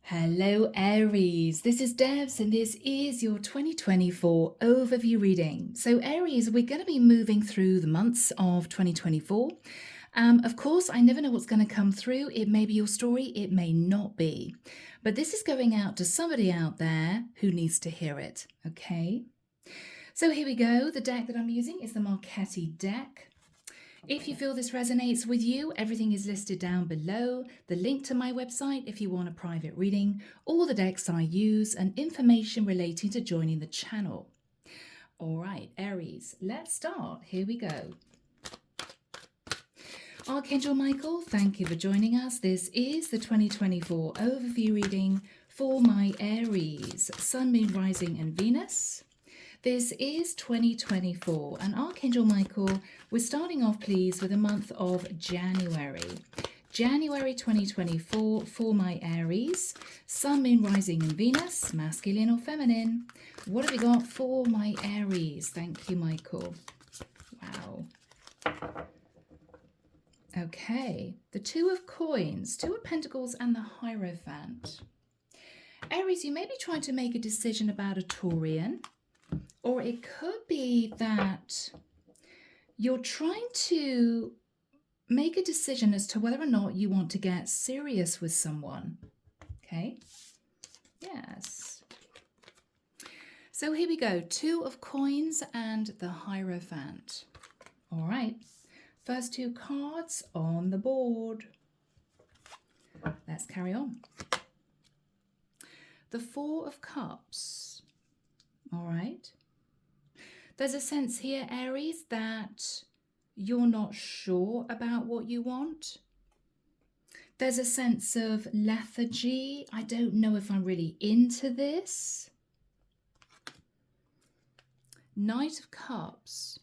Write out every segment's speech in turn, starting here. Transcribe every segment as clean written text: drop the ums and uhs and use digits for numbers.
Hello Aries, this is Debs and this is your 2024 overview reading. So Aries, we're going to be moving through the months of 2024. Of course, I never know what's going to come through. It may be your story, it may not be. But this is going out to somebody out there who needs to hear it, okay? So here we go. The deck that I'm using is the Marchetti deck. If you feel this resonates with you, everything is listed down below, the link to my website if you want a private reading, all the decks I use, and information relating to joining the channel. All right, Aries, let's start. Here we go. Archangel Michael, thank you for joining us. This is the 2024 overview reading for my Aries, Sun, Moon, Rising, and Venus. This is 2024, and Archangel Michael, we're starting off, please, with the month of January. January 2024 for my Aries, Sun, Moon, Rising, and Venus, masculine or feminine. What have we got for my Aries? Thank you, Michael. Wow. Okay, the Two of Coins, Two of Pentacles, and the Hierophant. Aries, you may be trying to make a decision about a Taurian. Or it could be that you're trying to make a decision as to whether or not you want to get serious with someone. Okay? Yes. So here we go. Two of Coins and the Hierophant. All right. First two cards on the board. Let's carry on. The Four of Cups. All right. There's a sense here, Aries, that you're not sure about what you want. There's a sense of lethargy. I don't know if I'm really into this. Knight of Cups.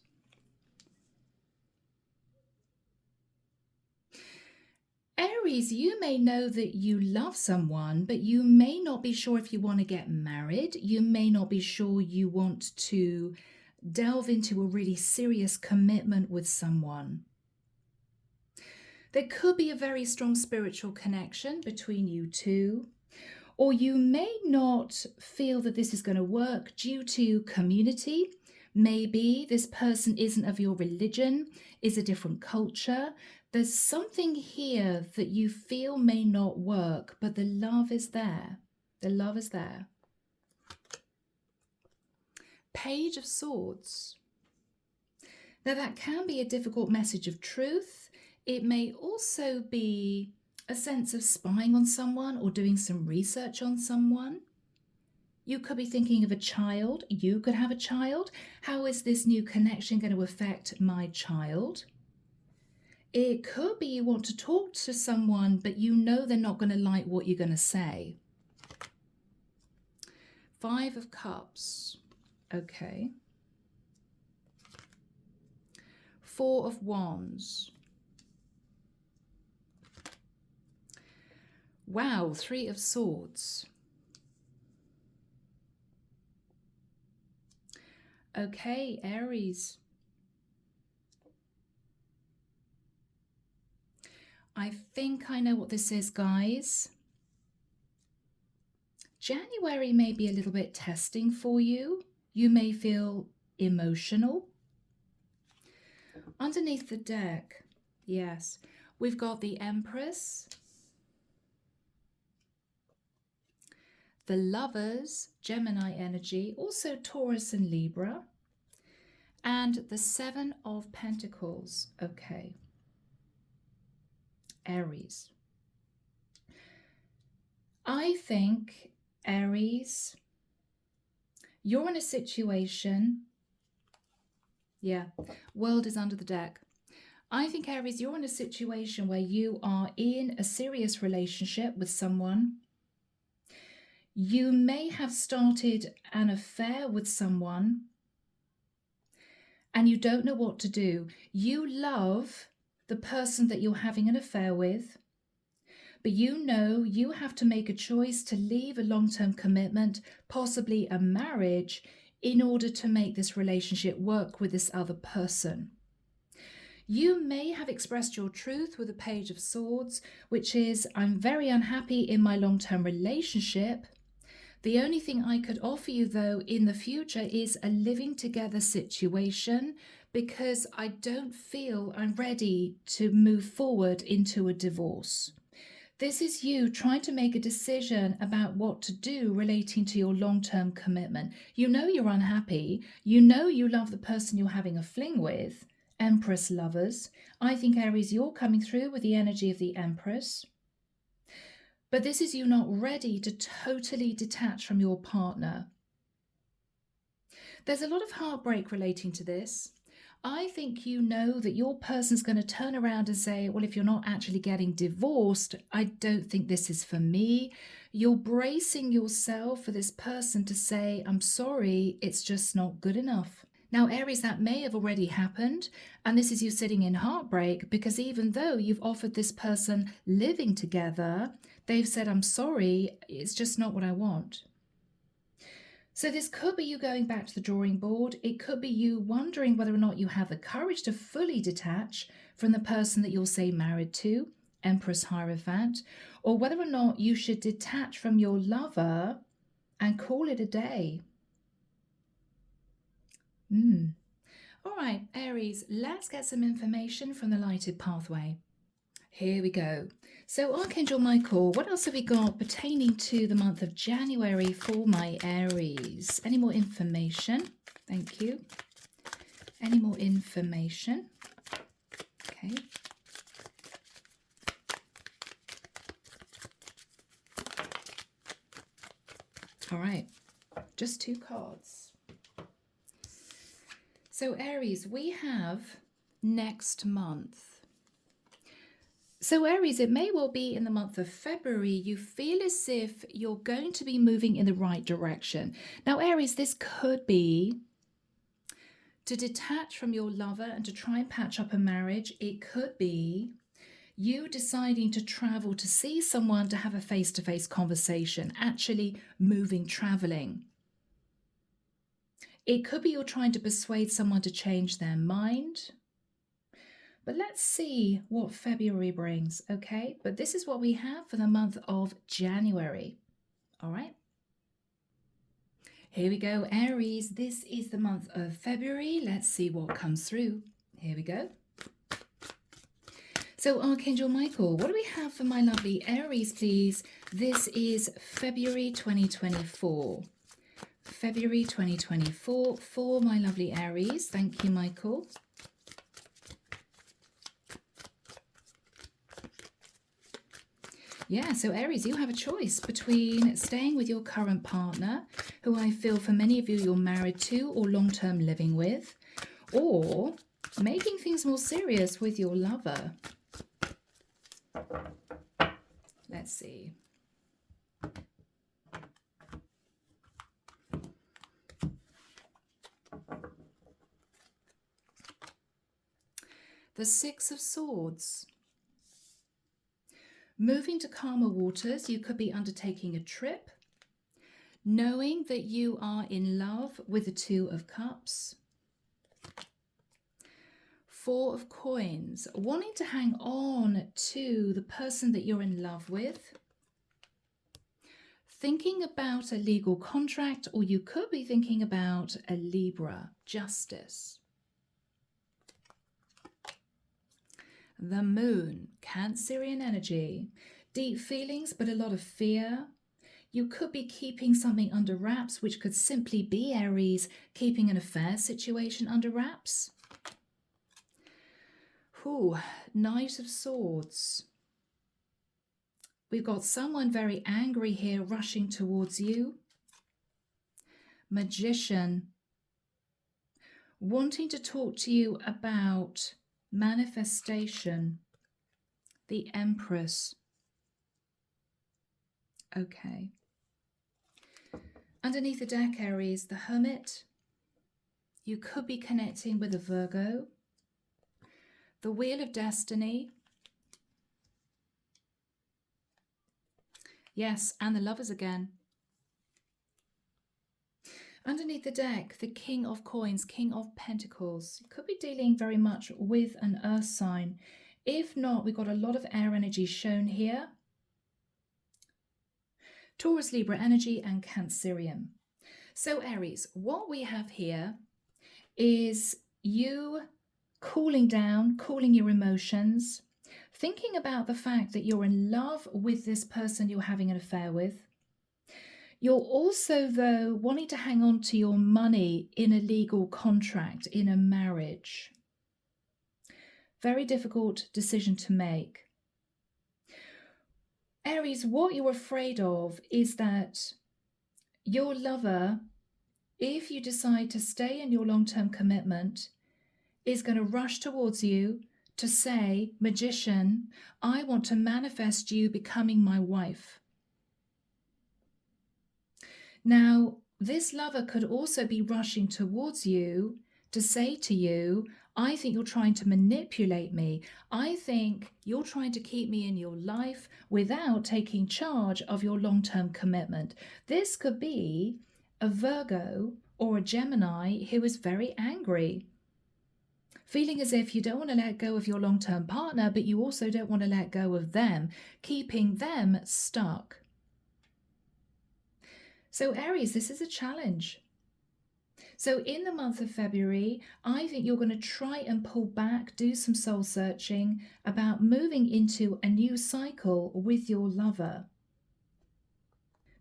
Aries, you may know that you love someone, but you may not be sure if you want to get married. You may not be sure you want to delve into a really serious commitment with someone. There could be a very strong spiritual connection between you two, or you may not feel that this is going to work due to community. Maybe this person isn't of your religion, is a different culture. There's something here that you feel may not work, but the love is there. The love is there. Page of Swords. Now that can be a difficult message of truth. It may also be a sense of spying on someone or doing some research on someone. You could be thinking of a child. You could have a child. How is this new connection going to affect my child? It could be you want to talk to someone, but you know they're not going to like what you're going to say. Five of Cups. Okay. Four of Wands. Wow, Three of Swords. Okay, Aries. I think I know what this is, guys. January may be a little bit testing for you. You may feel emotional. Underneath the deck, yes, we've got the Empress, the Lovers, Gemini energy, also Taurus and Libra, and the Seven of Pentacles. Okay. Aries. I think, Aries, you're in a situation, yeah, World is under the deck. I think, Aries, you're in a situation where you are in a serious relationship with someone. You may have started an affair with someone and you don't know what to do. You love the person that you're having an affair with, but you know you have to make a choice to leave a long-term commitment, possibly a marriage, in order to make this relationship work with this other person. You may have expressed your truth with a Page of Swords, which is, I'm very unhappy in my long-term relationship. The only thing I could offer you, though, in the future is a living together situation, because I don't feel I'm ready to move forward into a divorce. This is you trying to make a decision about what to do relating to your long-term commitment. You know you're unhappy. You know you love the person you're having a fling with. Empress lovers. I think, Aries, you're coming through with the energy of the Empress. But this is you not ready to totally detach from your partner. There's a lot of heartbreak relating to this. I think you know that your person's going to turn around and say, well, if you're not actually getting divorced, I don't think this is for me. You're bracing yourself for this person to say, I'm sorry, it's just not good enough. Now, Aries, that may have already happened, and this is you sitting in heartbreak, because even though you've offered this person living together, they've said, I'm sorry, it's just not what I want. So this could be you going back to the drawing board. It could be you wondering whether or not you have the courage to fully detach from the person that you're, say, married to, Empress Hierophant, or whether or not you should detach from your lover and call it a day. All right, Aries, let's get some information from the lighted pathway. Here we go. So Archangel Michael, what else have we got pertaining to the month of January for my Aries? Any more information? Thank you. Any more information? Okay. All right, just 2 cards. So Aries, we have next month. So Aries, it may well be in the month of February, you feel as if you're going to be moving in the right direction. Now, Aries, this could be to detach from your lover and to try and patch up a marriage. It could be you deciding to travel to see someone, to have a face-to-face conversation, actually moving, traveling. It could be you're trying to persuade someone to change their mind. But let's see what February brings, okay? But this is what we have for the month of January, all right? Here we go, Aries. This is the month of February. Let's see what comes through. Here we go. So Archangel Michael, what do we have for my lovely Aries, please? This is February 2024. February 2024 for my lovely Aries. Thank you, Michael. Yeah, so Aries, you have a choice between staying with your current partner, who I feel for many of you you're married to or long-term living with, or making things more serious with your lover. Let's see. The 6 of Swords. Moving to calmer waters, you could be undertaking a trip, knowing that you are in love with the 2 of Cups. 4 of Coins, wanting to hang on to the person that you're in love with, thinking about a legal contract, or you could be thinking about a Libra, Justice. The Moon, Cancerian energy, deep feelings but a lot of fear. You could be keeping something under wraps, which could simply be, Aries, keeping an affair situation under wraps. Ooh, Knight of Swords. We've got someone very angry here rushing towards you. Magician, wanting to talk to you about manifestation. The Empress. Okay. Underneath the deck, Aries, the Hermit. You could be connecting with a Virgo. The Wheel of Destiny. Yes, and the Lovers again. Underneath the deck, the King of Coins, King of Pentacles. You could be dealing very much with an earth sign. If not, we've got a lot of air energy shown here. Taurus, Libra energy, and Cancerian. So Aries, what we have here is you cooling down, cooling your emotions, thinking about the fact that you're in love with this person you're having an affair with. You're also, though, wanting to hang on to your money in a legal contract, in a marriage. Very difficult decision to make. Aries, what you're afraid of is that your lover, if you decide to stay in your long-term commitment, is going to rush towards you to say, Magician, I want to manifest you becoming my wife. Now, this lover could also be rushing towards you to say to you, I think you're trying to manipulate me. I think you're trying to keep me in your life without taking charge of your long-term commitment. This could be a Virgo or a Gemini who is very angry, feeling as if you don't want to let go of your long-term partner, but you also don't want to let go of them, keeping them stuck. So Aries, this is a challenge. So in the month of February, I think you're going to try and pull back, do some soul searching about moving into a new cycle with your lover.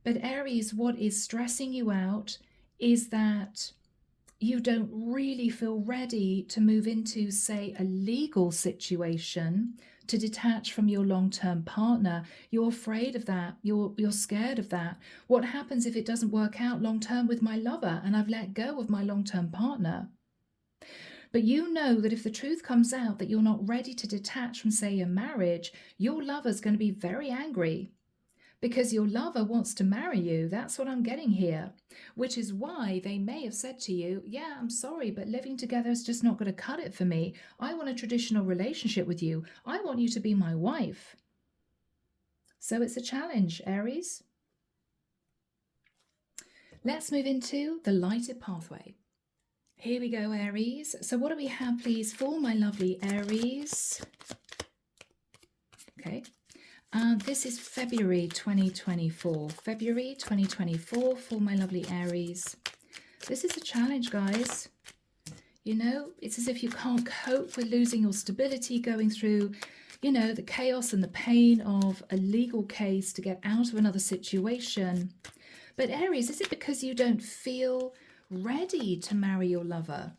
But Aries, what is stressing you out is that you don't really feel ready to move into, say, a legal situation, to detach from your long-term partner. You're afraid of that. You're scared of that. What happens if it doesn't work out long-term with my lover and I've let go of my long-term partner? But you know that if the truth comes out that you're not ready to detach from, say, a marriage, your lover's going to be very angry, because your lover wants to marry you. That's what I'm getting here, which is why they may have said to you, yeah, I'm sorry, but living together is just not going to cut it for me. I want a traditional relationship with you. I want you to be my wife. So it's a challenge, Aries. Let's move into the lighted pathway. Here we go, Aries. So what do we have, please, for my lovely Aries? Okay. This is February 2024. February 2024 for my lovely Aries. This is a challenge, guys. You know, it's as if you can't cope with losing your stability, going through, you know, the chaos and the pain of a legal case to get out of another situation. But Aries, is it because you don't feel ready to marry your lover?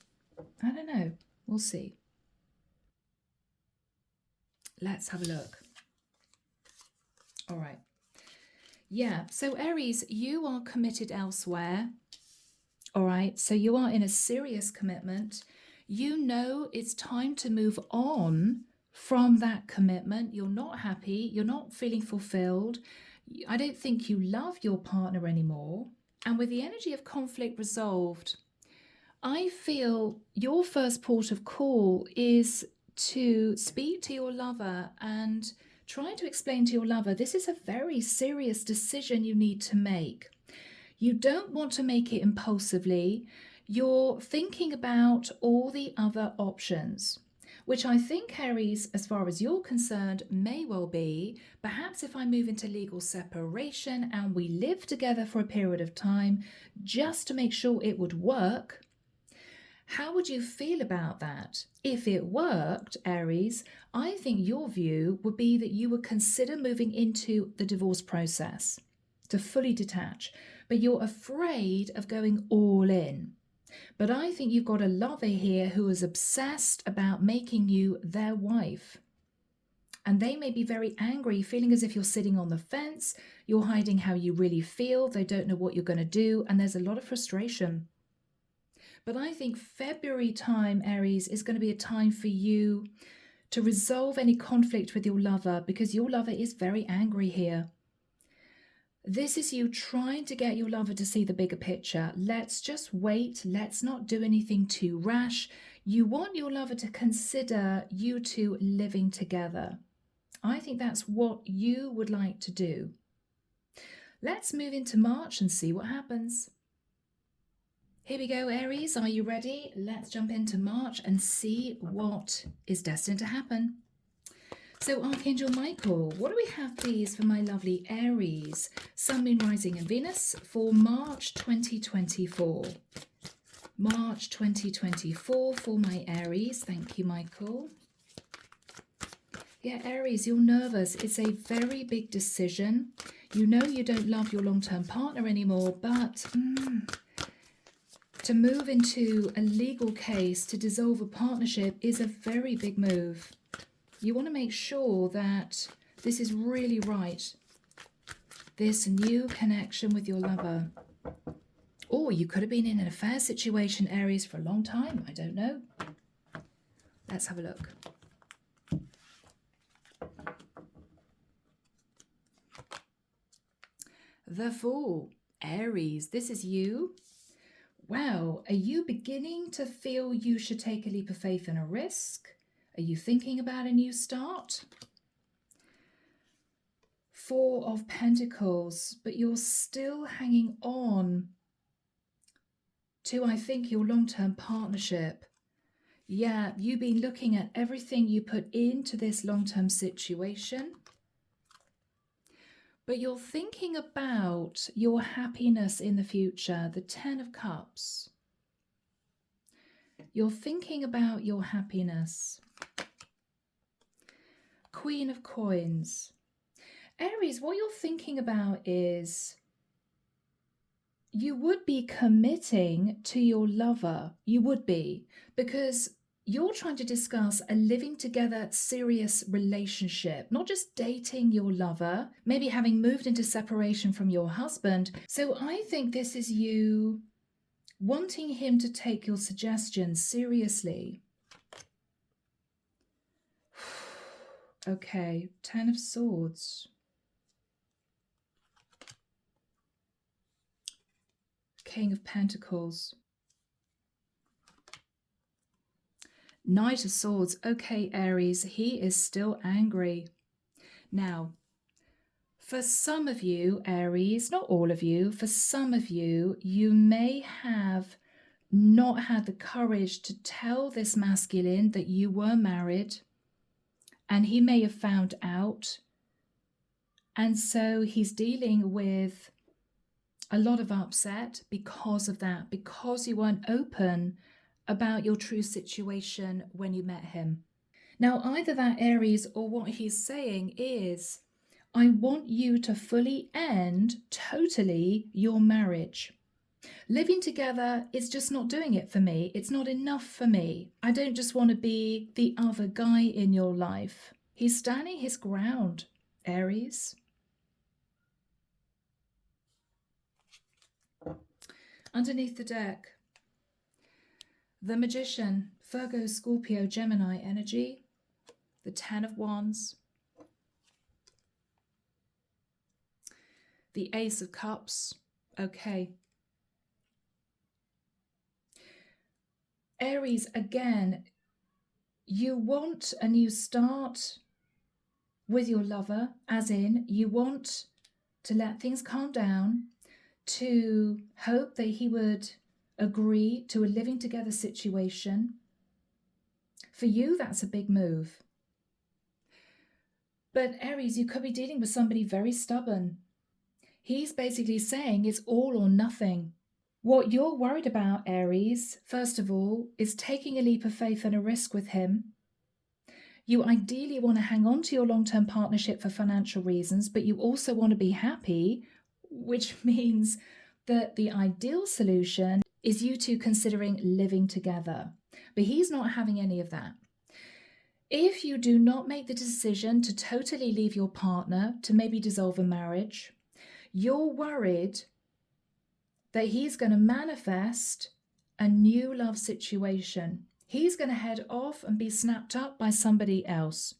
I don't know. We'll see. Let's have a look. All right. Yeah, so Aries, you are committed elsewhere. All right, so you are in a serious commitment. You know it's time to move on from that commitment. You're not happy. You're not feeling fulfilled. I don't think you love your partner anymore. And with the energy of conflict resolved, I feel your first port of call is to speak to your lover and try to explain to your lover, this is a very serious decision you need to make. You don't want to make it impulsively. You're thinking about all the other options, which I think, Aries, as far as you're concerned, may well be, perhaps if I move into legal separation and we live together for a period of time, just to make sure it would work. How would you feel about that? If it worked, Aries, I think your view would be that you would consider moving into the divorce process to fully detach, but you're afraid of going all in. But I think you've got a lover here who is obsessed about making you their wife. And they may be very angry, feeling as if you're sitting on the fence, you're hiding how you really feel, they don't know what you're going to do, and there's a lot of frustration. But I think February time, Aries, is going to be a time for you to resolve any conflict with your lover, because your lover is very angry here. This is you trying to get your lover to see the bigger picture. Let's just wait. Let's not do anything too rash. You want your lover to consider you two living together. I think that's what you would like to do. Let's move into March and see what happens. Here we go, Aries. Are you ready? Let's jump into March and see what is destined to happen. So, Archangel Michael, what do we have, please, for my lovely Aries, Sun, Moon, Rising, and Venus for March 2024? March 2024 for my Aries. Thank you, Michael. Yeah, Aries, you're nervous. It's a very big decision. You know you don't love your long-term partner anymore, but to move into a legal case to dissolve a partnership is a very big move. You want to make sure that this is really right. This new connection with your lover. Or you could have been in an affair situation, Aries, for a long time. I don't know. Let's have a look. The Fool. Aries, this is you. Wow, are you beginning to feel you should take a leap of faith and a risk? Are you thinking about a new start? Four of Pentacles, but you're still hanging on to, I think, your long-term partnership. Yeah, you've been looking at everything you put into this long-term situation, but you're thinking about your happiness in the future, the Ten of Cups. You're thinking about your happiness. Queen of Coins. Aries, what you're thinking about is you would be committing to your lover. You would be, because you're trying to discuss a living together serious relationship, not just dating your lover, maybe having moved into separation from your husband. So I think this is you wanting him to take your suggestions seriously. Okay, Ten of Swords. King of Pentacles. Knight of Swords. Okay, Aries, he is still angry. Now, for some of you, Aries, not all of you, for some of you, you may have not had the courage to tell this masculine that you were married, and he may have found out. And so he's dealing with a lot of upset because of that, because you weren't open about your true situation when you met him. Now, either that, Aries, or what he's saying is, I want you to fully end totally your marriage. Living together is just not doing it for me. It's not enough for me. I don't just want to be the other guy in your life. He's standing his ground, Aries. Underneath the deck, the Magician, Virgo, Scorpio, Gemini energy, the Ten of Wands, the Ace of Cups. Okay. Aries, again, you want a new start with your lover, as in you want to let things calm down, to hope that he would agree to a living together situation. For you, that's a big move. But Aries, you could be dealing with somebody very stubborn. He's basically saying it's all or nothing. What you're worried about, Aries, first of all, is taking a leap of faith and a risk with him. You ideally want to hang on to your long-term partnership for financial reasons, but you also want to be happy, which means that the ideal solution is you two considering living together. But he's not having any of that. If you do not make the decision to totally leave your partner, to maybe dissolve a marriage, you're worried that he's going to manifest a new love situation. He's going to head off and be snapped up by somebody else.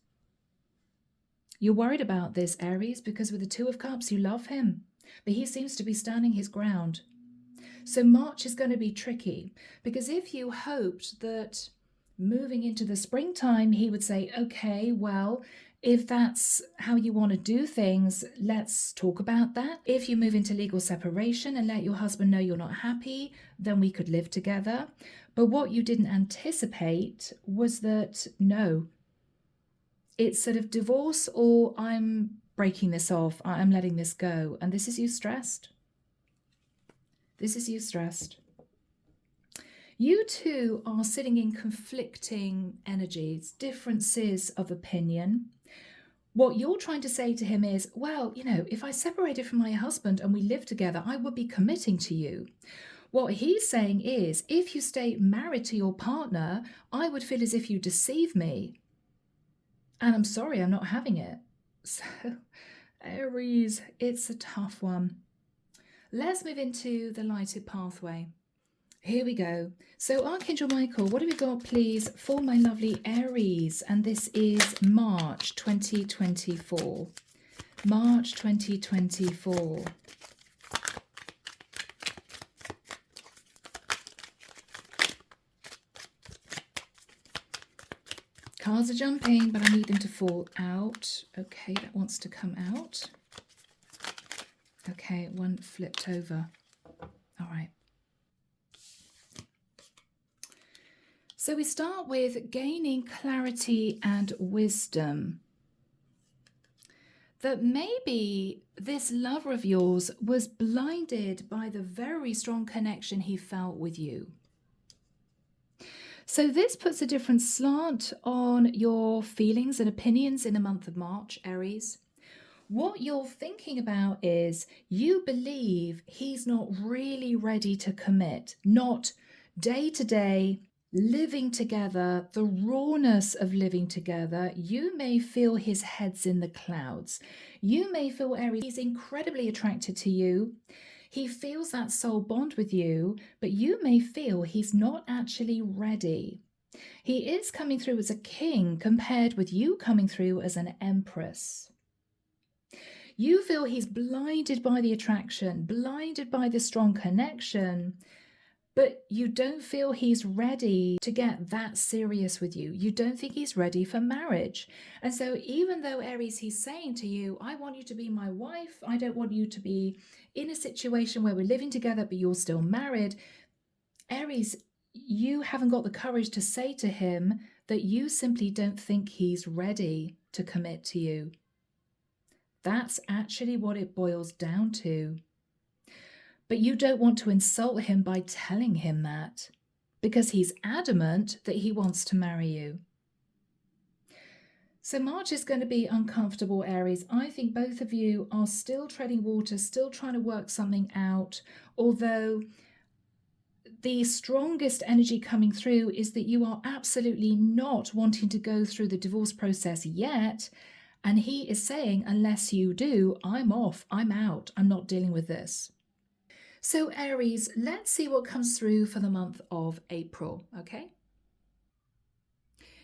You're worried about this, Aries, because with the Two of Cups, you love him, but he seems to be standing his ground. So March is going to be tricky, because if you hoped that moving into the springtime, he would say, okay, well, If that's how you want to do things, let's talk about that. If you move into legal separation and let your husband know you're not happy, then we could live together. But what you didn't anticipate was that, no, it's sort of divorce, or I'm breaking this off, I'm letting this go. And this is you stressed. This is you stressed. You two are sitting in conflicting energies, differences of opinion. What you're trying to say to him is, well, if I separated from my husband and we lived together, I would be committing to you. What he's saying is, if you stay married to your partner, I would feel as if you deceive me. And I'm sorry, I'm not having it. So, Aries, it's a tough one. Let's move into the lighted pathway. Here we go. So Archangel Michael, what have we got, please, for my lovely Aries? And this is March 2024. March 2024. Cards are jumping, but I need them to fall out. Okay, that wants to come out. Okay, one flipped over. All right. So we start with gaining clarity and wisdom. That maybe this lover of yours was blinded by the very strong connection he felt with you. So this puts a different slant on your feelings and opinions in the month of March, Aries. What you're thinking about is you believe he's not really ready to commit, not day to day, living together, the rawness of living together. You may feel his head's in the clouds. You may feel, Aries, he's incredibly attracted to you. He feels that soul bond with you, but you may feel he's not actually ready. He is coming through as a king compared with you coming through as an empress. You feel he's blinded by the attraction, blinded by the strong connection, but you don't feel he's ready to get that serious with you. You don't think he's ready for marriage. And so even though, Aries, he's saying to you, I want you to be my wife, I don't want you to be in a situation where we're living together, but you're still married. Aries, you haven't got the courage to say to him that you simply don't think he's ready to commit to you. That's actually what it boils down to. But you don't want to insult him by telling him that, because he's adamant that he wants to marry you. So March is going to be uncomfortable, Aries. I think both of you are still treading water, still trying to work something out, although the strongest energy coming through is that you are absolutely not wanting to go through the divorce process yet. And he is saying, unless you do, I'm off, I'm out, I'm not dealing with this. So Aries, let's see what comes through for the month of April, okay?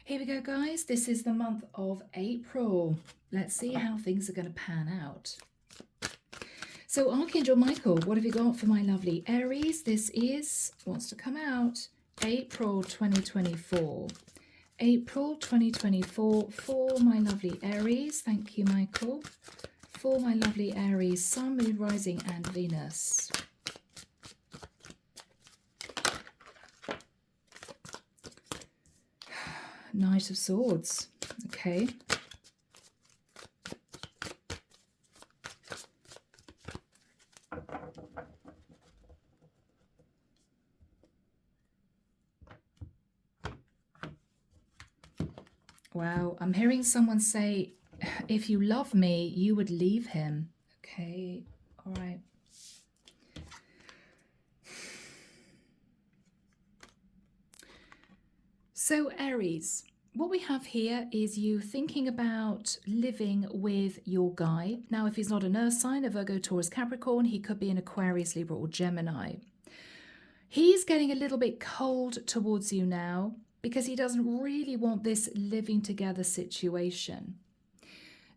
Here we go, guys. This is the month of April. Let's see how things are going to pan out. So Archangel Michael, what have you got for my lovely Aries? This is, wants to come out, April 2024. April 2024 for my lovely Aries. Thank you, Michael. For my lovely Aries, Sun, Moon, Rising and Venus. Knight of Swords. Okay. Wow, I'm hearing someone say, if you love me, you would leave him. Okay, all right. So Aries, what we have here is you thinking about living with your guy. Now, if he's not an earth sign, a Virgo, Taurus, Capricorn, he could be an Aquarius, Libra or Gemini. He's getting a little bit cold towards you now because he doesn't really want this living together situation.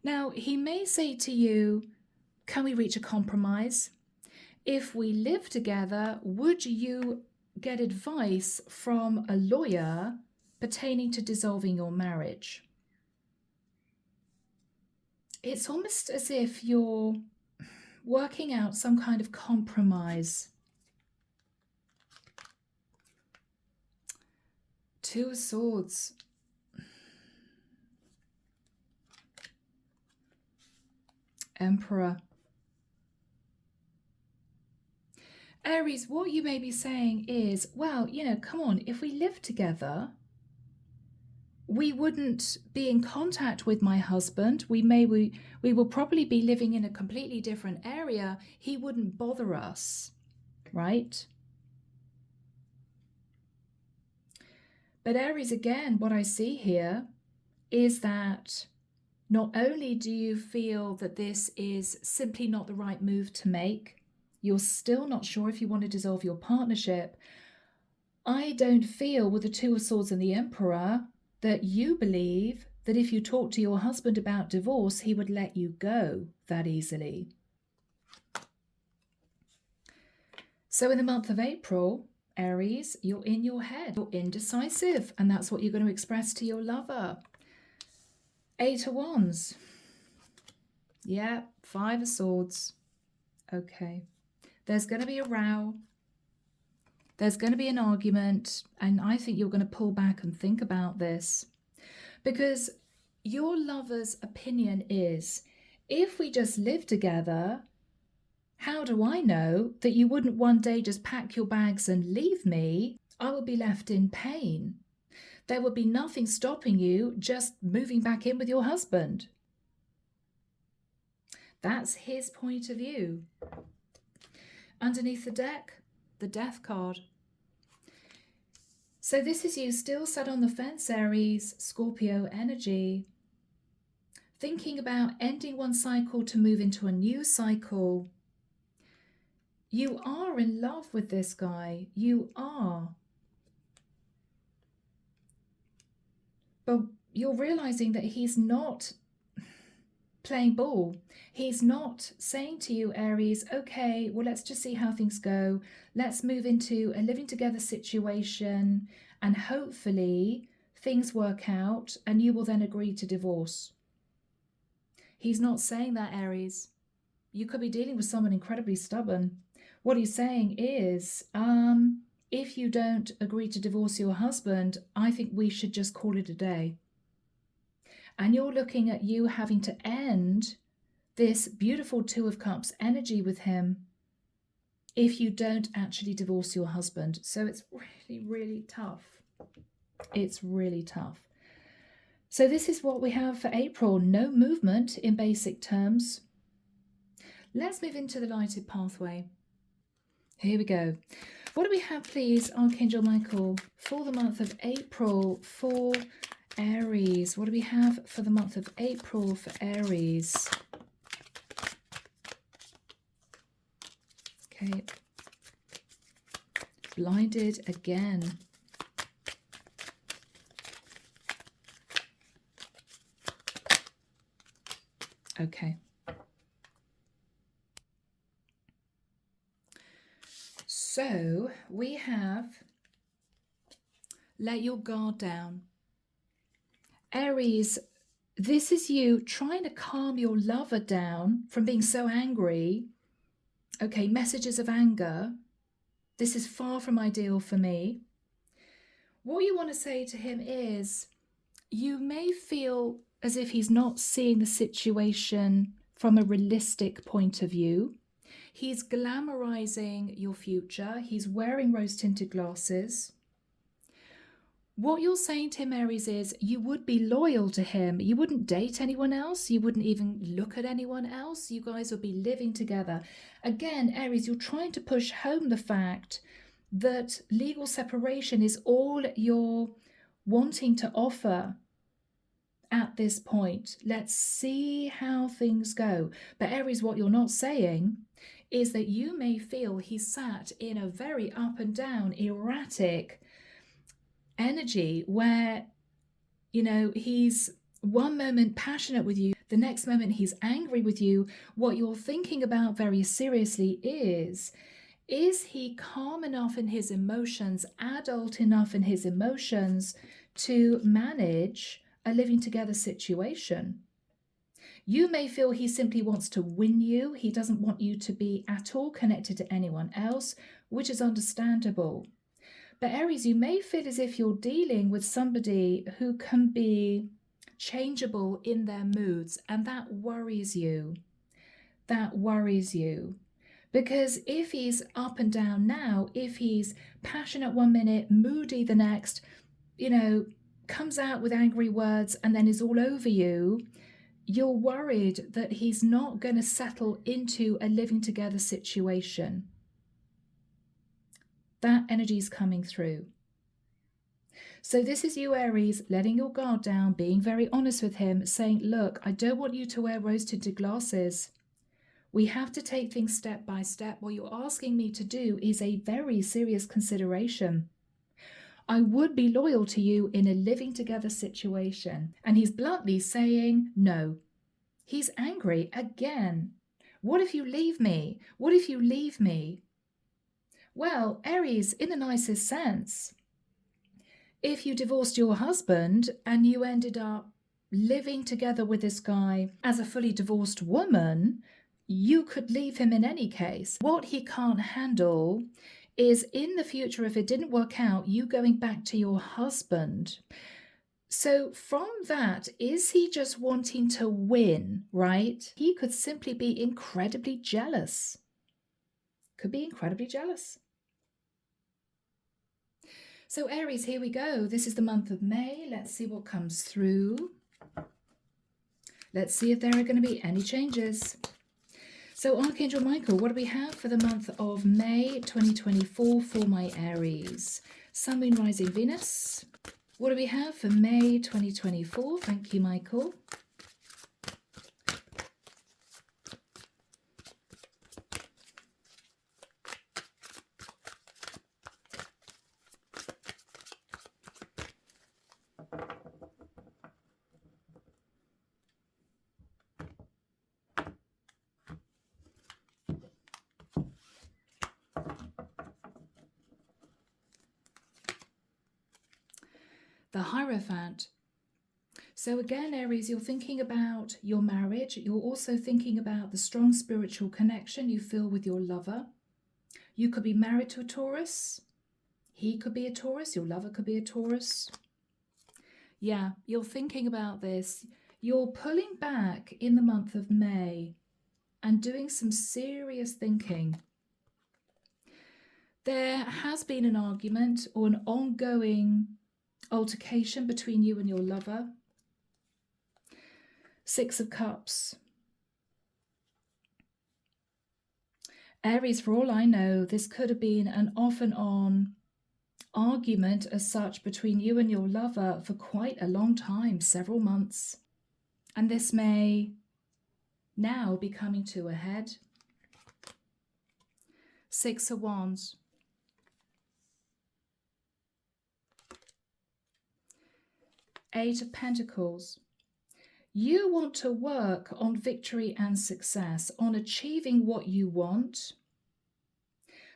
Now, he may say to you, can we reach a compromise? If we live together, would you get advice from a lawyer pertaining to dissolving your marriage? it's almost as if you're working out some kind of compromise. Two of Swords. Emperor. Aries, what you may be saying is, well, come on, if we live together, we wouldn't be in contact with my husband. We will probably be living in a completely different area. He wouldn't bother us, right? But Aries, again, what I see here is that not only do you feel that this is simply not the right move to make, you're still not sure if you want to dissolve your partnership. I don't feel, with the Two of Swords and the Emperor, that you believe that if you talk to your husband about divorce, he would let you go that easily. So in the month of April, Aries, you're in your head. You're indecisive, and that's what you're going to express to your lover. 8 of Wands. Yeah, 5 of Swords. Okay. There's going to be a row. There's going to be an argument, and I think you're going to pull back and think about this, because your lover's opinion is, if we just live together, how do I know that you wouldn't one day just pack your bags and leave me? I would be left in pain. There would be nothing stopping you just moving back in with your husband. That's his point of view. Underneath the deck, the Death card. So this is you still sat on the fence, Aries, Scorpio energy, thinking about ending one cycle to move into a new cycle. You are in love with this guy. You are. But you're realizing that he's not playing ball. He's not saying to you, Aries, okay, well, let's just see how things go. Let's move into a living together situation, and hopefully things work out and you will then agree to divorce. He's not saying that, Aries. You could be dealing with someone incredibly stubborn. What he's saying is, if you don't agree to divorce your husband, I think we should just call it a day. And you're looking at you having to end this beautiful Two of Cups energy with him if you don't actually divorce your husband. So it's really, really tough. It's really tough. So this is what we have for April. No movement in basic terms. Let's move into the lighted pathway. Here we go. What do we have, please, Archangel Michael, for the month of April for Aries? What do we have for the month of April for Aries? Okay. Blinded again. Okay. So we have let your guard down. Aries, this is you trying to calm your lover down from being so angry. Okay, messages of anger. This is far from ideal for me. What you want to say to him is, you may feel as if he's not seeing the situation from a realistic point of view. He's glamorizing your future. He's wearing rose-tinted glasses. What you're saying to him, Aries, is you would be loyal to him. You wouldn't date anyone else. You wouldn't even look at anyone else. You guys would be living together. Again, Aries, you're trying to push home the fact that legal separation is all you're wanting to offer at this point. Let's see how things go. But Aries, what you're not saying is that you may feel he's sat in a very up and down, erratic energy where, he's one moment passionate with you, the next moment he's angry with you. What you're thinking about very seriously is he calm enough in his emotions, adult enough in his emotions to manage a living together situation? You may feel he simply wants to win you. He doesn't want you to be at all connected to anyone else, which is understandable. But Aries, you may feel as if you're dealing with somebody who can be changeable in their moods, and that worries you. That worries you. Because if he's up and down now, if he's passionate one minute, moody the next, comes out with angry words and then is all over you, you're worried that he's not going to settle into a living together situation. That energy is coming through. So this is you, Aries, letting your guard down, being very honest with him, saying, look, I don't want you to wear rose-tinted glasses. We have to take things step by step. What you're asking me to do is a very serious consideration. I would be loyal to you in a living together situation. And he's bluntly saying no. He's angry again. What if you leave me? What if you leave me? Well, Aries, in the nicest sense, if you divorced your husband and you ended up living together with this guy as a fully divorced woman, you could leave him in any case. What he can't handle is in the future, if it didn't work out, you going back to your husband. So from that, is he just wanting to win, right? He could simply be incredibly jealous. Could be incredibly jealous. So Aries, here we go. This is the month of May. Let's see what comes through. Let's see if there are going to be any changes. So Archangel Michael, what do we have for the month of May 2024 for my Aries? Sun, Moon, Rising, Venus. What do we have for May 2024? Thank you, Michael. The Hierophant. So again, Aries, you're thinking about your marriage. You're also thinking about the strong spiritual connection you feel with your lover. You could be married to a Taurus. He could be a Taurus. Your lover could be a Taurus. Yeah, you're thinking about this. You're pulling back in the month of May and doing some serious thinking. There has been an argument or an ongoing altercation between you and your lover. Six of Cups. Aries, for all I know, this could have been an off and on argument as such between you and your lover for quite a long time, several months. And this may now be coming to a head. Six of Wands. Eight of Pentacles. You want to work on victory and success, on achieving what you want.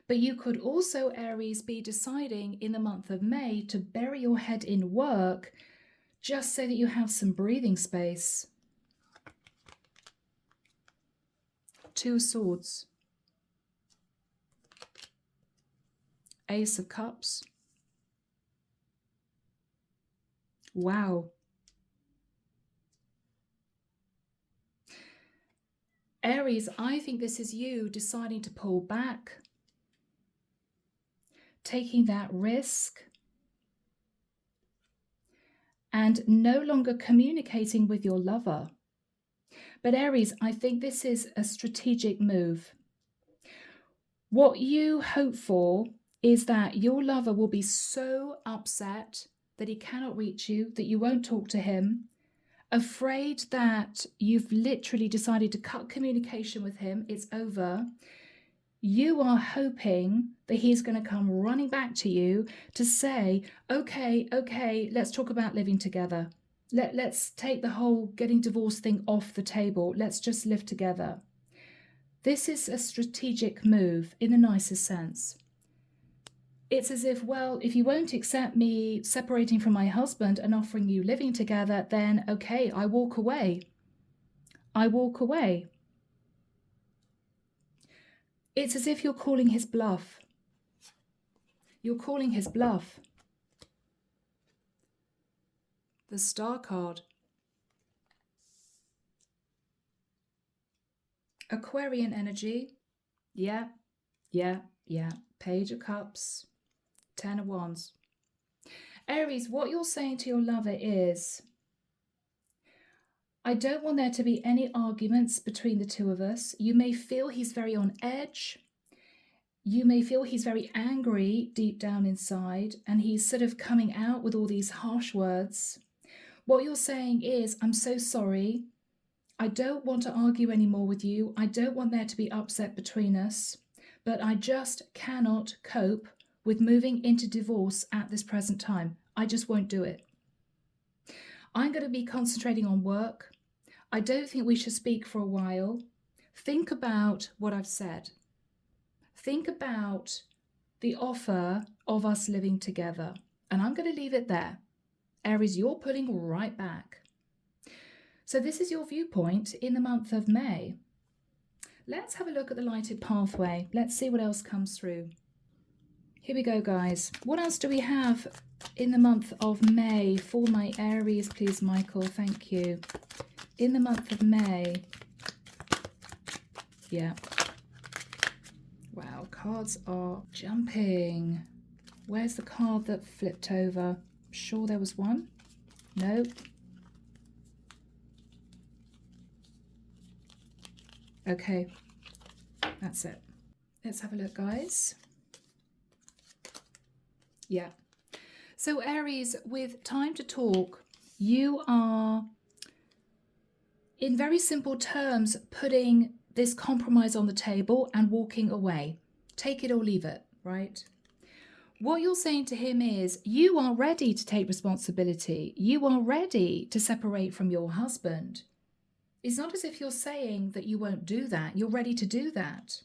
But you could also, Aries, be deciding in the month of May to bury your head in work just so that you have some breathing space. Two of Swords. Ace of Cups. Wow. Aries, I think this is you deciding to pull back, taking that risk, and no longer communicating with your lover. But Aries, I think this is a strategic move. What you hope for is that your lover will be so upset that he cannot reach you, that you won't talk to him, afraid that you've literally decided to cut communication with him, it's over. You are hoping that he's going to come running back to you to say, okay, let's talk about living together. Let's take the whole getting divorced thing off the table. Let's just live together. This is a strategic move in the nicest sense. It's as if, well, if you won't accept me separating from my husband and offering you living together, then okay, I walk away. I walk away. It's as if you're calling his bluff. You're calling his bluff. The Star card. Aquarian energy. Yeah. Page of Cups. 10 of Wands. Aries, what you're saying to your lover is, I don't want there to be any arguments between the two of us. You may feel he's very on edge. You may feel he's very angry deep down inside, and he's sort of coming out with all these harsh words. What you're saying is, I'm so sorry. I don't want to argue anymore with you. I don't want there to be upset between us, but I just cannot cope with moving into divorce at this present time. I just won't do it. I'm going to be concentrating on work. I don't think we should speak for a while. Think about what I've said. Think about the offer of us living together. And I'm going to leave it there. Aries, you're pulling right back. So this is your viewpoint in the month of May. Let's have a look at the lighted pathway. Let's see what else comes through. Here we go, guys. What else do we have in the month of May for my Aries, please, Michael? Thank you. In the month of May. Yeah. Wow, cards are jumping. Where's the card that flipped over? I'm sure there was one. No. Okay, that's it. Let's have a look, guys. Yeah. So Aries, with time to talk, you are, in very simple terms, putting this compromise on the table and walking away. Take it or leave it, right? What you're saying to him is, you are ready to take responsibility. You are ready to separate from your husband. It's not as if you're saying that you won't do that. You're ready to do that.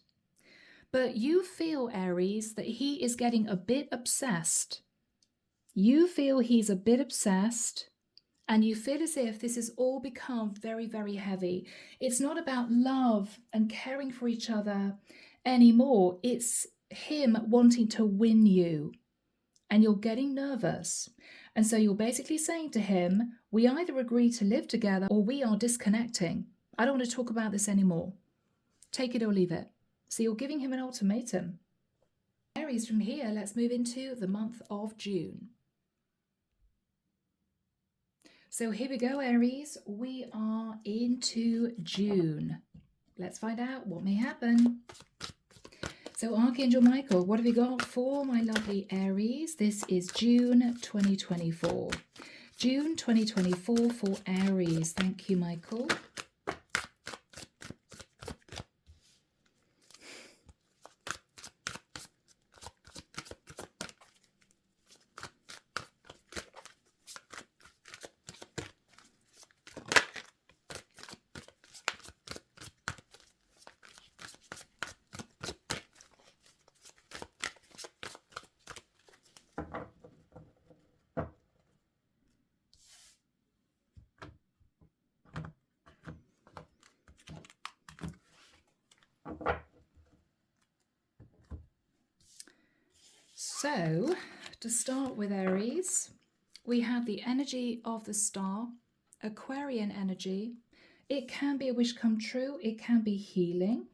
But you feel, Aries, that he is getting a bit obsessed. You feel he's a bit obsessed, and you feel as if this has all become very, very heavy. It's not about love and caring for each other anymore. It's him wanting to win you, and you're getting nervous. And so you're basically saying to him, we either agree to live together or we are disconnecting. I don't want to talk about this anymore. Take it or leave it. So you're giving him an ultimatum. Aries, from here, let's move into the month of June. So here we go, Aries. We are into June. Let's find out what may happen. So Archangel Michael, what have you got for my lovely Aries? This is June 2024. June 2024 for Aries. Thank you, Michael. So, to start with Aries, we have the energy of the star, Aquarian energy. It can be a wish come true. It can be healing.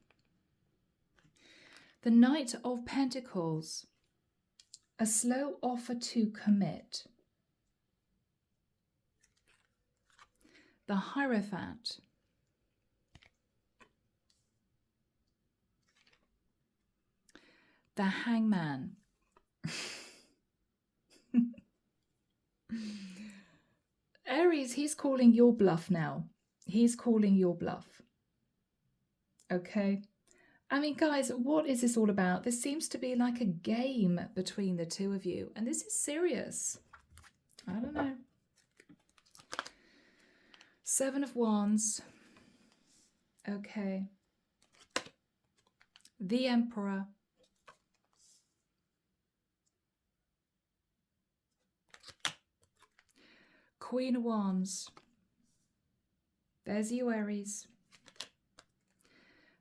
The Knight of Pentacles, a slow offer to commit. The Hierophant. The Hangman. Aries, he's calling your bluff now. He's calling your bluff. Okay. I mean, guys, what is this all about? This seems to be like a game between the two of you. And this is serious. I don't know. Seven of Wands. Okay. The Emperor. Queen of Wands. There's you, Aries.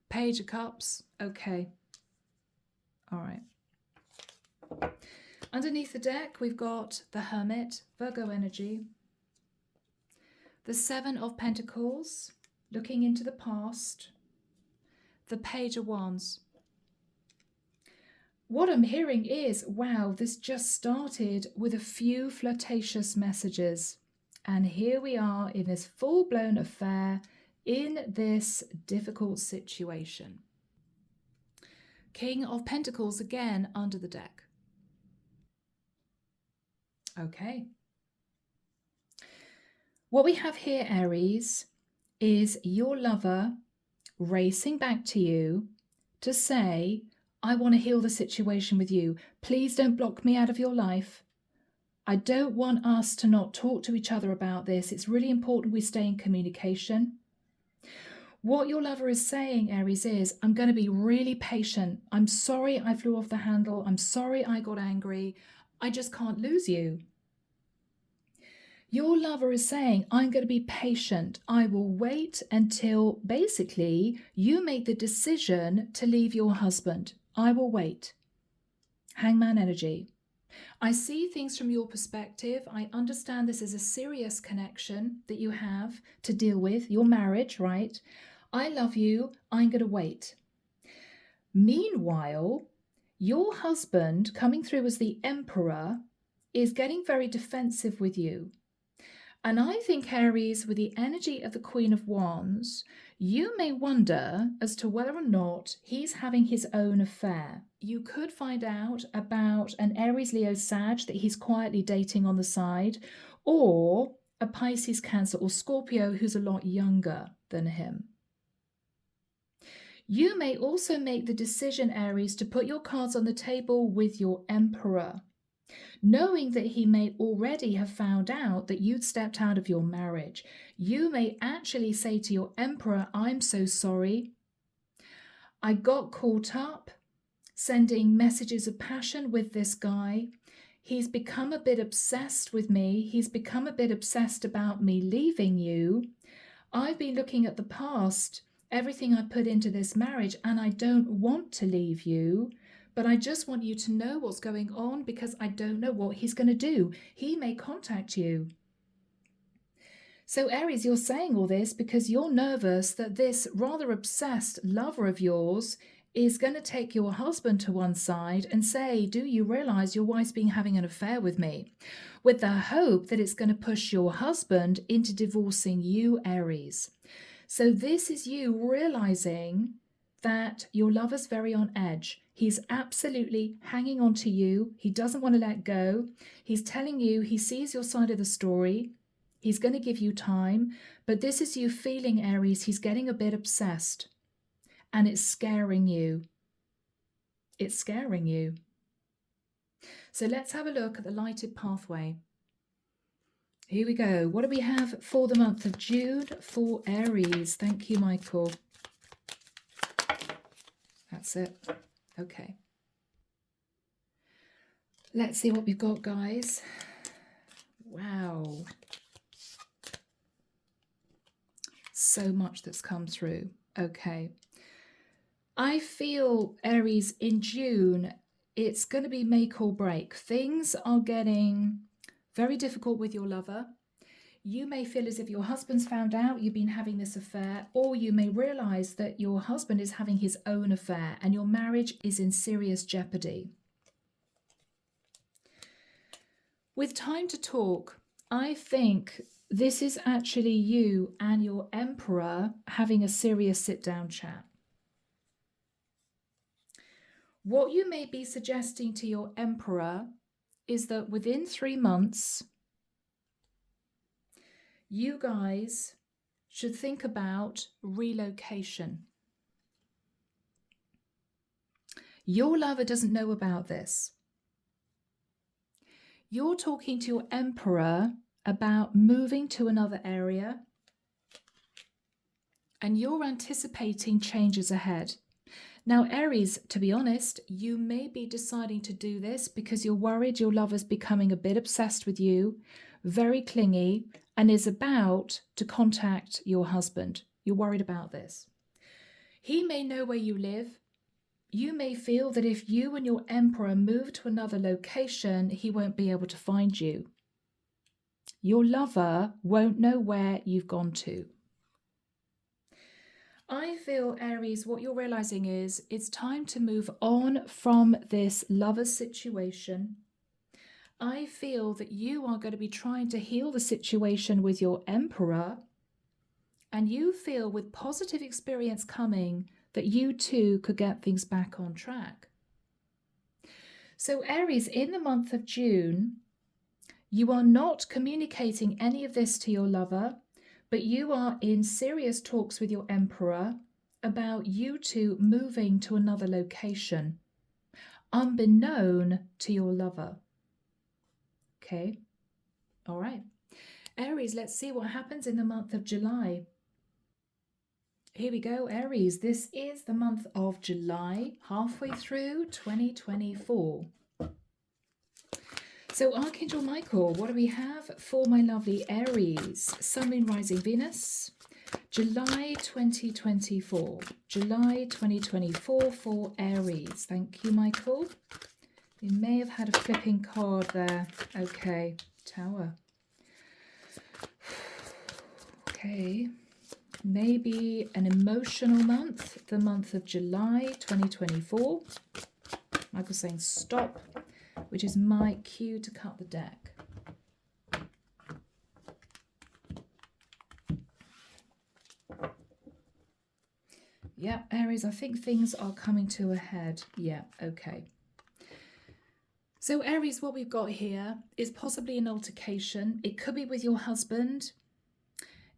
Page of Cups. Okay. All right. Underneath the deck, we've got the Hermit, Virgo energy. The Seven of Pentacles, looking into the past. The Page of Wands. What I'm hearing is, wow, this just started with a few flirtatious messages. And here we are in this full-blown affair in this difficult situation. King of Pentacles again under the deck. Okay. What we have here, Aries, is your lover racing back to you to say, I want to heal the situation with you. Please don't block me out of your life. I don't want us to not talk to each other about this. It's really important we stay in communication. What your lover is saying, Aries, is, I'm going to be really patient. I'm sorry I flew off the handle. I'm sorry I got angry. I just can't lose you. Your lover is saying, I'm going to be patient. I will wait until basically you make the decision to leave your husband. I will wait. Hangman energy. I see things from your perspective. I understand this is a serious connection that you have to deal with, your marriage, right? I love you. I'm going to wait. Meanwhile, your husband, coming through as the Emperor, is getting very defensive with you. And I think, Aries, with the energy of the Queen of Wands, you may wonder as to whether or not he's having his own affair. You could find out about an Aries, Leo, Sag that he's quietly dating on the side, or a Pisces, Cancer, or Scorpio who's a lot younger than him. You may also make the decision, Aries, to put your cards on the table with your Emperor, knowing that he may already have found out that you'd stepped out of your marriage. You may actually say to your Emperor, I'm so sorry. I got caught up sending messages of passion with this guy. He's become a bit obsessed with me. He's become a bit obsessed about me leaving you. I've been looking at the past, everything I put into this marriage, and I don't want to leave you. But I just want you to know what's going on because I don't know what he's going to do. He may contact you. So Aries, you're saying all this because you're nervous that this rather obsessed lover of yours is going to take your husband to one side and say, do you realize your wife's been having an affair with me? With the hope that it's going to push your husband into divorcing you, Aries. So this is you realizing that your lover's very on edge. He's absolutely hanging on to you. He doesn't want to let go. He's telling you he sees your side of the story. He's going to give you time. But this is you feeling, Aries, he's getting a bit obsessed. And it's scaring you. It's scaring you. So let's have a look at the lighted pathway. Here we go. What do we have for the month of June for Aries? Thank you, Michael. That's it. Okay. Let's see what we've got, guys. Wow. So much that's come through. Okay. I feel, Aries, in June, it's going to be make or break. Things are getting very difficult with your lover. You may feel as if your husband's found out you've been having this affair, or you may realize that your husband is having his own affair and your marriage is in serious jeopardy. With time to talk, I think this is actually you and your Emperor having a serious sit-down chat. What you may be suggesting to your Emperor is that within 3 months, you guys should think about relocation. Your lover doesn't know about this. You're talking to your Emperor about moving to another area, and you're anticipating changes ahead. Now, Aries, to be honest, you may be deciding to do this because you're worried your lover's becoming a bit obsessed with you, very clingy, and is about to contact your husband. You're worried about this. He may know where you live. You may feel that if you and your Emperor move to another location, he won't be able to find you. Your lover won't know where you've gone to. I feel, Aries, what you're realizing is it's time to move on from this lover situation. I feel that you are going to be trying to heal the situation with your Emperor, and you feel with positive experience coming that you too could get things back on track. So Aries, in the month of June, you are not communicating any of this to your lover, but you are in serious talks with your Emperor about you two moving to another location, unbeknown to your lover. Okay, all right. Aries, let's see what happens in the month of July. Here we go, Aries. This is the month of July, halfway through 2024. So Archangel Michael, what do we have for my lovely Aries? Sun, Moon, Rising, Venus, July 2024. July 2024 for Aries. Thank you, Michael. You may have had a flipping card there. Okay, Tower. Okay. Maybe an emotional month, the month of July 2024. Michael's saying stop, which is my cue to cut the deck. Yeah, Aries, I think things are coming to a head. Yeah, okay. So Aries, what we've got here is possibly an altercation. It could be with your husband.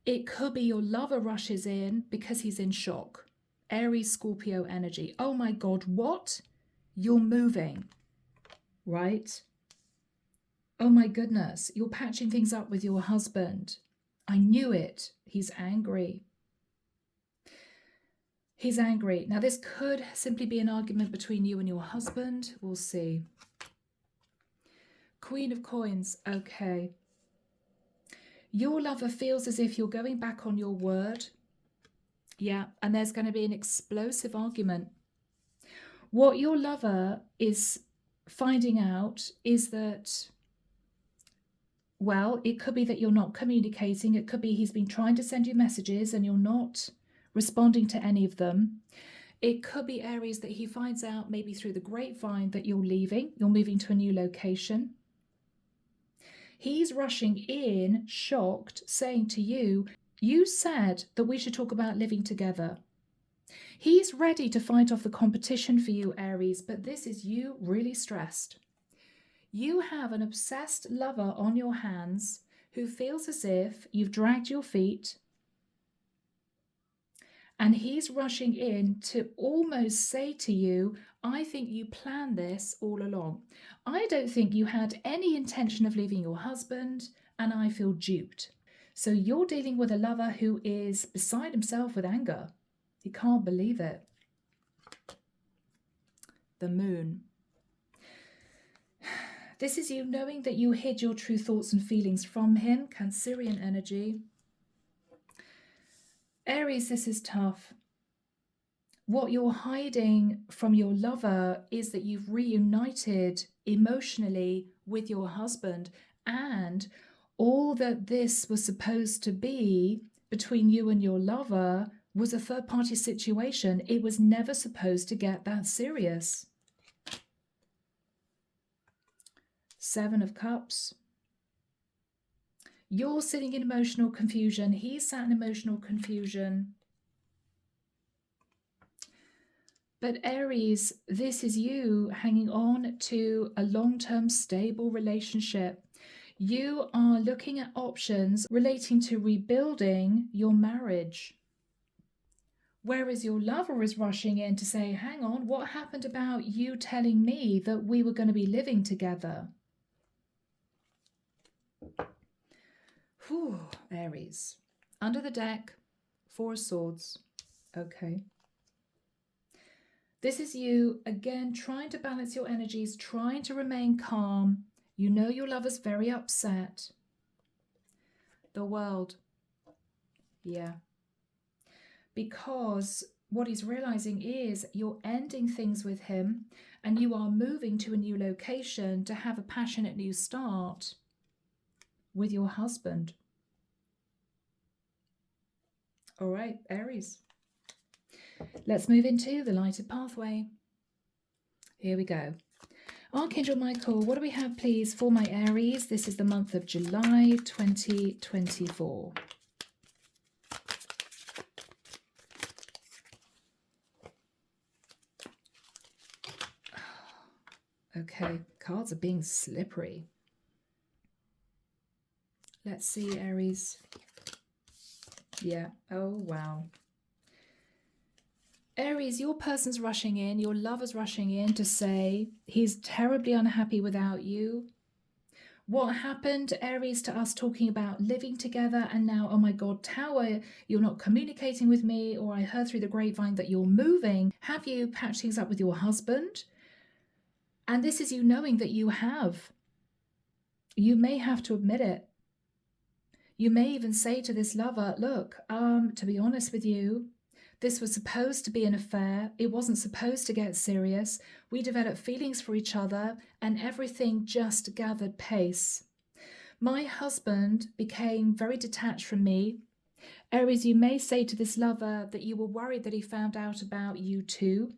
It could be your lover rushes in because he's in shock. Aries, Scorpio energy. Oh my God, what? You're moving, right? Oh my goodness, you're patching things up with your husband. I knew it. He's angry. He's angry. Now, this could simply be an argument between you and your husband. We'll see. Queen of Coins. Okay. Your lover feels as if you're going back on your word. Yeah, and there's going to be an explosive argument. What your lover is finding out is that, well, it could be that you're not communicating. It could be he's been trying to send you messages and you're not responding to any of them. It could be, Aries, that he finds out maybe through the grapevine that you're leaving, you're moving to a new location. He's rushing in, shocked, saying to you, you said that we should talk about living together. He's ready to fight off the competition for you, Aries, but this is you really stressed. You have an obsessed lover on your hands who feels as if you've dragged your feet, and he's rushing in to almost say to you, I think you planned this all along. I don't think you had any intention of leaving your husband, and I feel duped. So you're dealing with a lover who is beside himself with anger. He can't believe it. The Moon. This is you knowing that you hid your true thoughts and feelings from him. Cancerian energy. Aries, this is tough. What you're hiding from your lover is that you've reunited emotionally with your husband, and all that this was supposed to be between you and your lover was a third-party situation. It was never supposed to get that serious. Seven of Cups. You're sitting in emotional confusion. He's sat in emotional confusion. But Aries, this is you hanging on to a long-term stable relationship. You are looking at options relating to rebuilding your marriage. Whereas your lover is rushing in to say, hang on, what happened about you telling me that we were going to be living together? Whew, Aries. Under the deck, Four of Swords. Okay. This is you, again, trying to balance your energies, trying to remain calm. You know your lover's very upset. The World. Yeah. Because what he's realizing is you're ending things with him and you are moving to a new location to have a passionate new start with your husband. All right, Aries. Let's move into the lighted pathway. Here we go. Archangel Michael, what do we have, please, for my Aries? This is the month of July 2024. Okay, cards are being slippery. Let's see, Aries. Yeah, oh wow. Aries, your person's rushing in, your lover's rushing in to say he's terribly unhappy without you. What happened, Aries, to us talking about living together and now, oh my God, Tower, you're not communicating with me, or I heard through the grapevine that you're moving. Have you patched things up with your husband? And this is you knowing that you have. You may have to admit it. You may even say to this lover, look, to be honest with you, this was supposed to be an affair. It wasn't supposed to get serious. We developed feelings for each other and everything just gathered pace. My husband became very detached from me. Aries, you may say to this lover that you were worried that he found out about you too.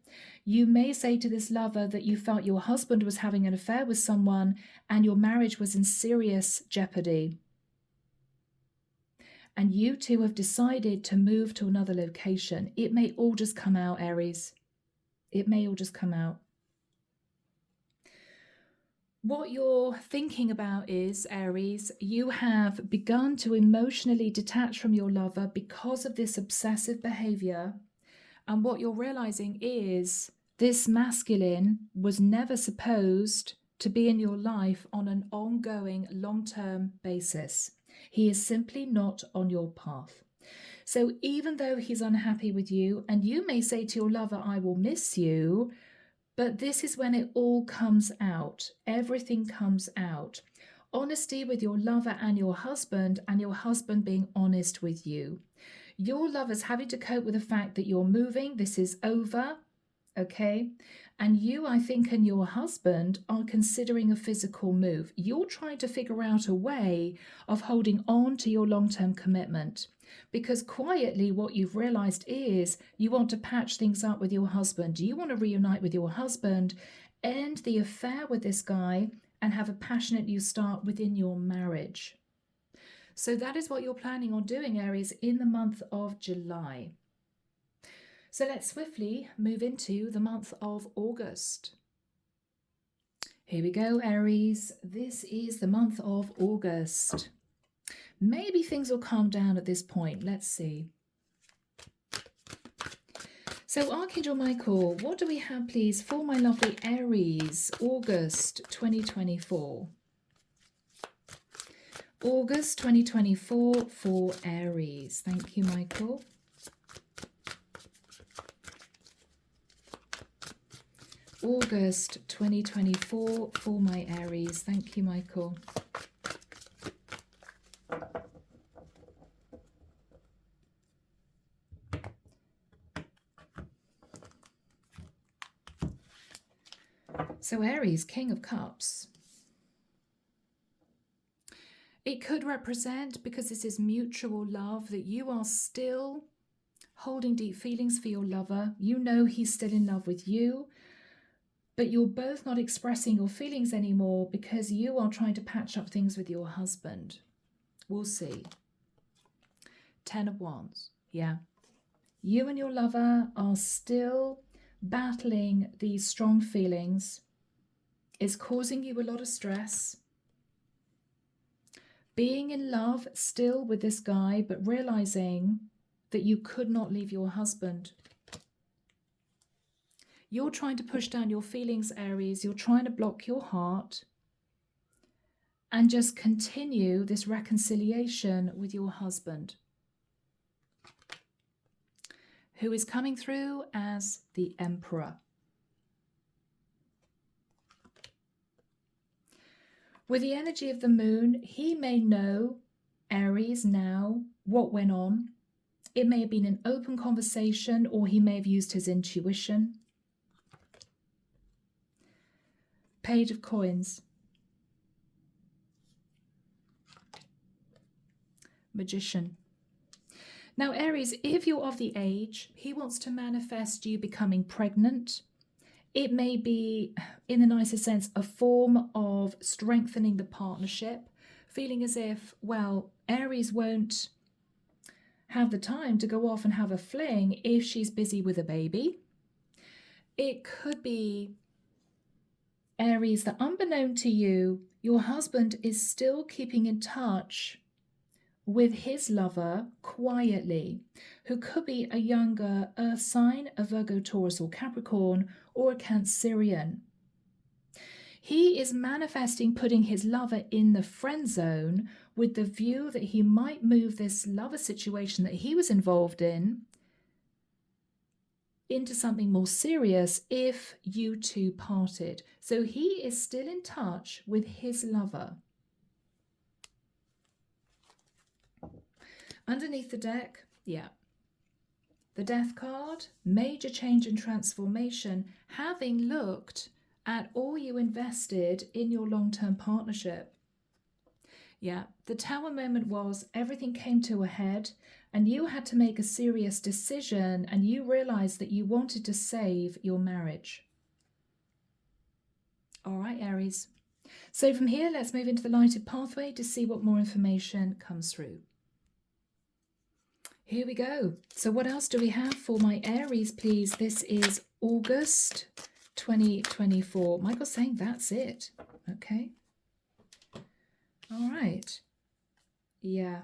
You may say to this lover that you felt your husband was having an affair with someone and your marriage was in serious jeopardy. And you two have decided to move to another location. It may all just come out, Aries. It may all just come out. What you're thinking about is, Aries, you have begun to emotionally detach from your lover because of this obsessive behavior. And what you're realizing is this masculine was never supposed to be in your life on an ongoing, long-term basis. He is simply not on your path. So even though he's unhappy with you, and you may say to your lover, I will miss you, but this is when it all comes out. Everything comes out. Honesty with your lover and your husband being honest with you. Your lover's having to cope with the fact that you're moving. This is over. Okay. And you, I think, and your husband are considering a physical move. You're trying to figure out a way of holding on to your long-term commitment, because quietly what you've realized is you want to patch things up with your husband. You want to reunite with your husband, end the affair with this guy, and have a passionate new start within your marriage. So that is what you're planning on doing, Aries, in the month of July. So let's swiftly move into the month of August. Here we go, Aries. This is the month of August. Maybe things will calm down at this point. Let's see. So Archangel Michael, what do we have, please, for my lovely Aries, August 2024? August 2024 for Aries. Thank you, Michael. August 2024 for my Aries. Thank you, Michael. So Aries, King of Cups. It could represent, because this is mutual love, that you are still holding deep feelings for your lover. You know he's still in love with you, but you're both not expressing your feelings anymore because you are trying to patch up things with your husband. We'll see. 10 of Wands. Yeah. You and your lover are still battling these strong feelings. It's causing you a lot of stress. Being in love still with this guy, but realizing that you could not leave your husband. You're trying to push down your feelings, Aries. You're trying to block your heart and just continue this reconciliation with your husband, who is coming through as the Emperor. With the energy of the moon, he may know, Aries, now what went on. It may have been an open conversation, or he may have used his intuition. Page of Coins. Magician. Now, Aries, if you're of the age, he wants to manifest you becoming pregnant. It may be, in the nicest sense, a form of strengthening the partnership, feeling as if, well, Aries won't have the time to go off and have a fling if she's busy with a baby. It could be, Aries, that unbeknown to you, your husband is still keeping in touch with his lover quietly, who could be a younger earth sign, a Virgo, Taurus, or Capricorn, or a Cancerian. He is manifesting putting his lover in the friend zone with the view that he might move this lover situation that he was involved in into something more serious if you two parted. So he is still in touch with his lover. Underneath the deck, yeah, the Death card, major change and transformation, having looked at all you invested in your long-term partnership. Yeah, the Tower moment was everything came to a head and you had to make a serious decision and you realized that you wanted to save your marriage. All right, Aries. So from here, let's move into the lighted pathway to see what more information comes through. Here we go. So what else do we have for my Aries, please? This is August 2024. Michael's saying that's it. Okay. All right. Yeah.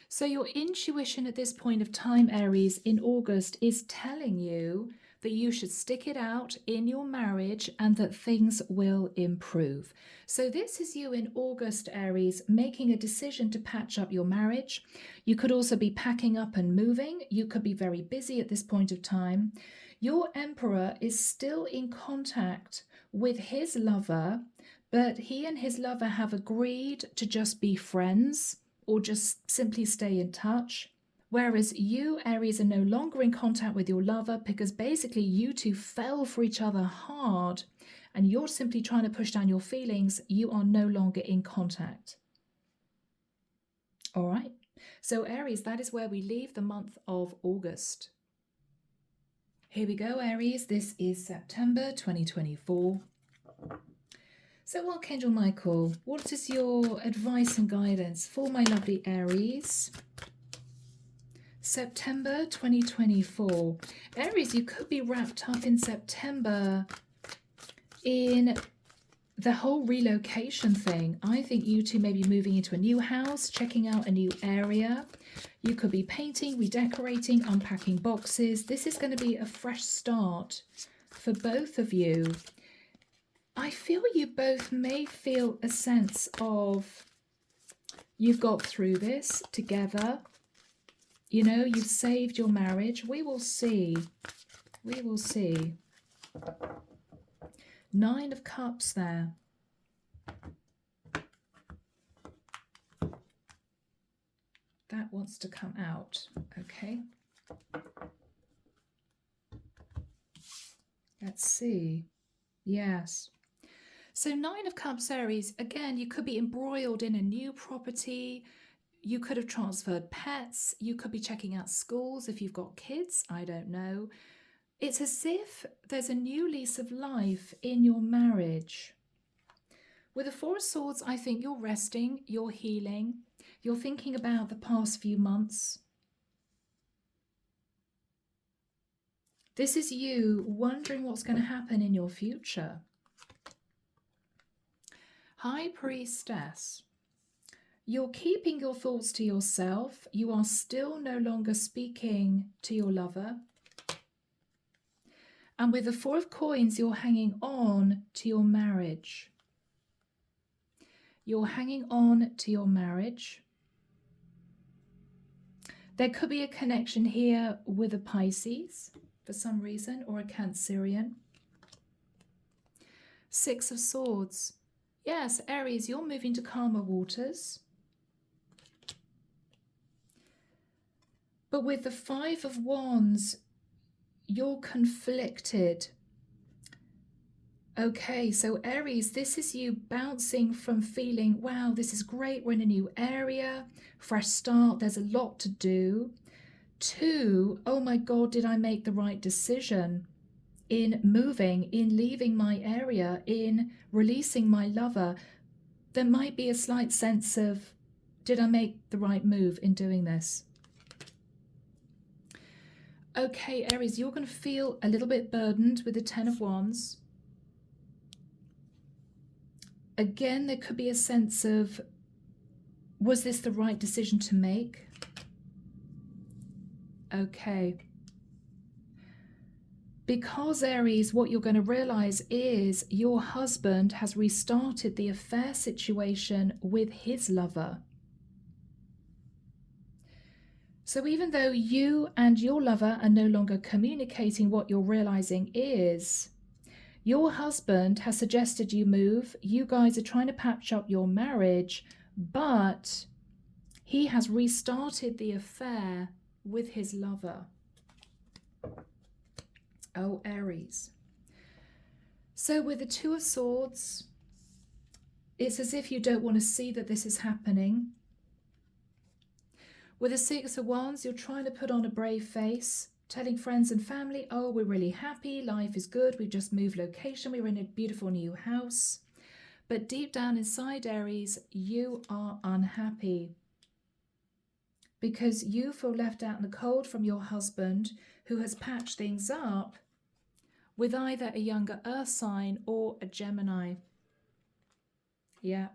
So your intuition at this point of time, Aries, in August is telling you that you should stick it out in your marriage and that things will improve. So this is you in August, Aries, making a decision to patch up your marriage. You could also be packing up and moving. You could be very busy at this point of time. Your Emperor is still in contact with his lover, but he and his lover have agreed to just be friends or just simply stay in touch. Whereas you, Aries, are no longer in contact with your lover because basically you two fell for each other hard and you're simply trying to push down your feelings. You are no longer in contact. All right. So Aries, that is where we leave the month of August. Here we go, Aries. This is September 2024. So Archangel Michael, what is your advice and guidance for my lovely Aries? September 2024. Aries, you could be wrapped up in September in the whole relocation thing. I think you two may be moving into a new house, checking out a new area. You could be painting, redecorating, unpacking boxes. This is going to be a fresh start for both of you. I feel you both may feel a sense of you've got through this together. You know, you've saved your marriage. We will see. We will see. 9 of Cups there. That wants to come out. Okay. Let's see. Yes. So 9 of Cups, Aries, again, you could be embroiled in a new property. You could have transferred pets. You could be checking out schools if you've got kids. I don't know. It's as if there's a new lease of life in your marriage. With the 4 of Swords, I think you're resting, you're healing, you're thinking about the past few months. This is you wondering what's going to happen in your future. High Priestess. You're keeping your thoughts to yourself. You are still no longer speaking to your lover. And with the 4 of Coins, you're hanging on to your marriage. You're hanging on to your marriage. There could be a connection here with a Pisces for some reason, or a Cancerian. 6 of Swords. Yes, Aries, you're moving to calmer waters. But with the Five of Wands, you're conflicted. Okay, so Aries, this is you bouncing from feeling, wow, this is great, we're in a new area, fresh start, there's a lot to do, to, oh my God, did I make the right decision in moving, in leaving my area, in releasing my lover? There might be a slight sense of, did I make the right move in doing this? Okay, Aries, you're going to feel a little bit burdened with the Ten of Wands. Again, there could be a sense of, was this the right decision to make? Okay. Because Aries, what you're going to realize is your husband has restarted the affair situation with his lover. So even though you and your lover are no longer communicating, what you're realizing is your husband has suggested you move. You guys are trying to patch up your marriage, but he has restarted the affair with his lover. Oh, Aries. So with the Two of Swords, it's as if you don't want to see that this is happening. With the Six of Wands, you're trying to put on a brave face, telling friends and family, oh, we're really happy, life is good, we've just moved location, we're in a beautiful new house. But deep down inside, Aries, you are unhappy because you feel left out in the cold from your husband, who has patched things up with either a younger earth sign or a Gemini. Yeah.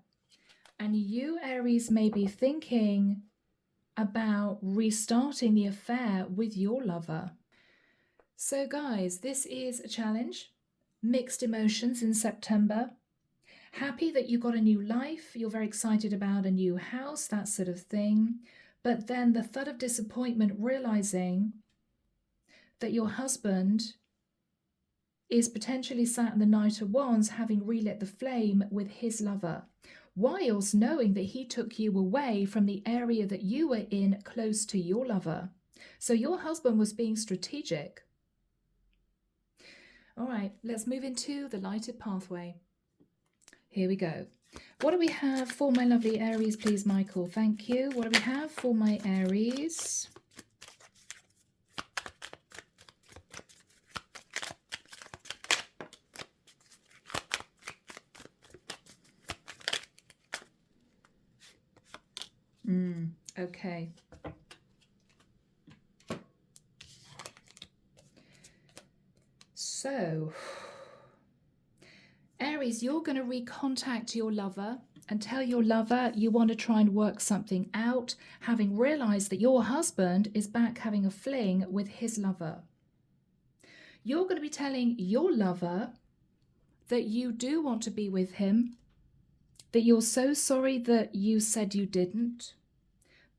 And you, Aries, may be thinking about restarting the affair with your lover. So guys, this is a challenge. Mixed emotions in September. Happy that you got a new life. You're very excited about a new house, that sort of thing. But then the thud of disappointment, realizing that your husband is potentially sat in the Knight of Wands, having relit the flame with his lover, whilst knowing that he took you away from the area that you were in close to your lover. So your husband was being strategic. All right, let's move into the lighted pathway. Here we go. What do we have for my lovely Aries, please, Michael? Thank you. What do we have for my Aries? Okay. So, Aries, you're going to recontact your lover and tell your lover you want to try and work something out, having realized that your husband is back having a fling with his lover. You're going to be telling your lover that you do want to be with him, that you're so sorry that you said you didn't,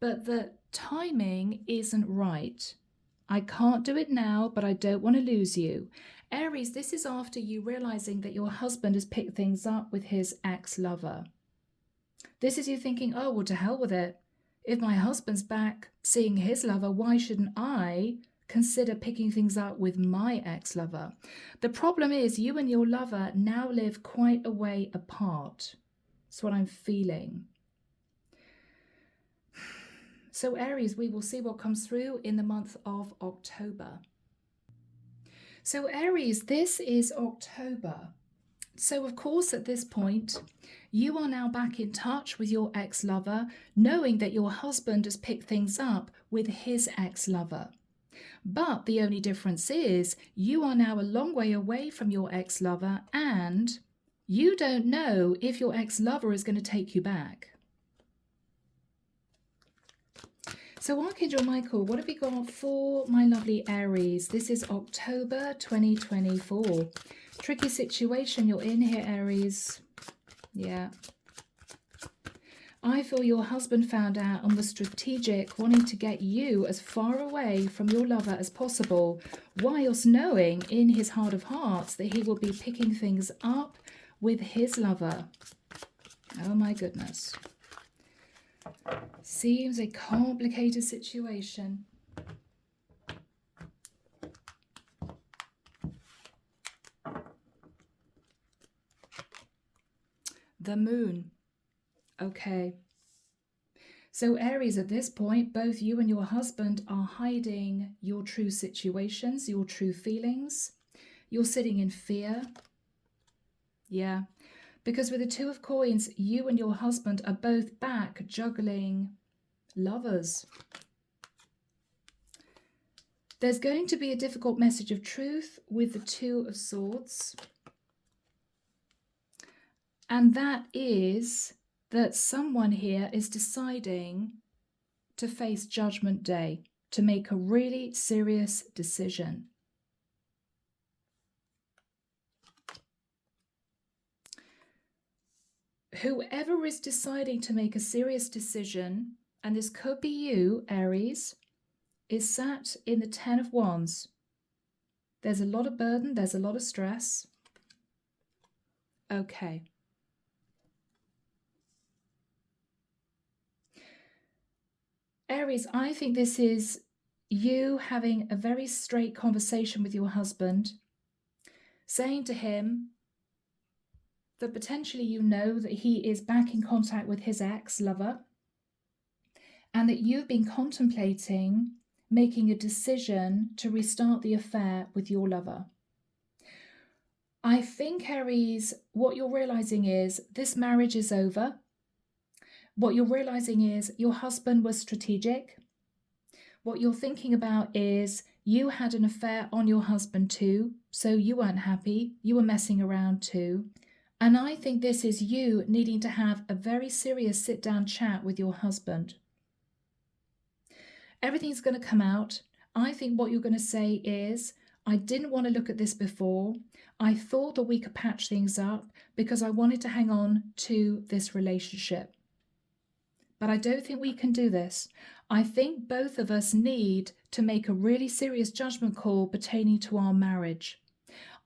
but that timing isn't right. I can't do it now, but I don't want to lose you. Aries, this is after you realizing that your husband has picked things up with his ex-lover. This is you thinking, oh, well, to hell with it. If my husband's back seeing his lover, why shouldn't I consider picking things up with my ex-lover? The problem is you and your lover now live quite a way apart. That's what I'm feeling. So Aries, we will see what comes through in the month of October. So Aries, this is October. So of course at this point, you are now back in touch with your ex-lover, knowing that your husband has picked things up with his ex-lover. But the only difference is you are now a long way away from your ex-lover and you don't know if your ex-lover is going to take you back. So Archangel Michael, what have we got for my lovely Aries? This is October 2024. Tricky situation you're in here, Aries. Yeah. I feel your husband found out and was strategic, wanting to get you as far away from your lover as possible, whilst knowing in his heart of hearts that he will be picking things up with his lover. Oh my goodness. Seems a complicated situation. the moon. Okay. So Aries, at this point, both you and your husband are hiding your true situations, your true feelings. You're sitting in fear. Yeah. Because with the Two of Coins, you and your husband are both back juggling lovers. There's going to be a difficult message of truth with the Two of Swords. And that is that someone here is deciding to face Judgment Day, to make a really serious decision. Whoever is deciding to make a serious decision, and this could be you, Aries, is sat in the Ten of Wands. There's a lot of burden, there's a lot of stress. Okay. Aries, I think this is you having a very straight conversation with your husband, saying to him that potentially you know that he is back in contact with his ex-lover, and that you've been contemplating making a decision to restart the affair with your lover. I think, Aries, what you're realizing is this marriage is over. What you're realizing is your husband was strategic. What you're thinking about is you had an affair on your husband too, so you weren't happy. You were messing around too. And I think this is you needing to have a very serious sit-down chat with your husband. Everything's going to come out. I think what you're going to say is, I didn't want to look at this before. I thought that we could patch things up because I wanted to hang on to this relationship. But I don't think we can do this. I think both of us need to make a really serious judgment call pertaining to our marriage.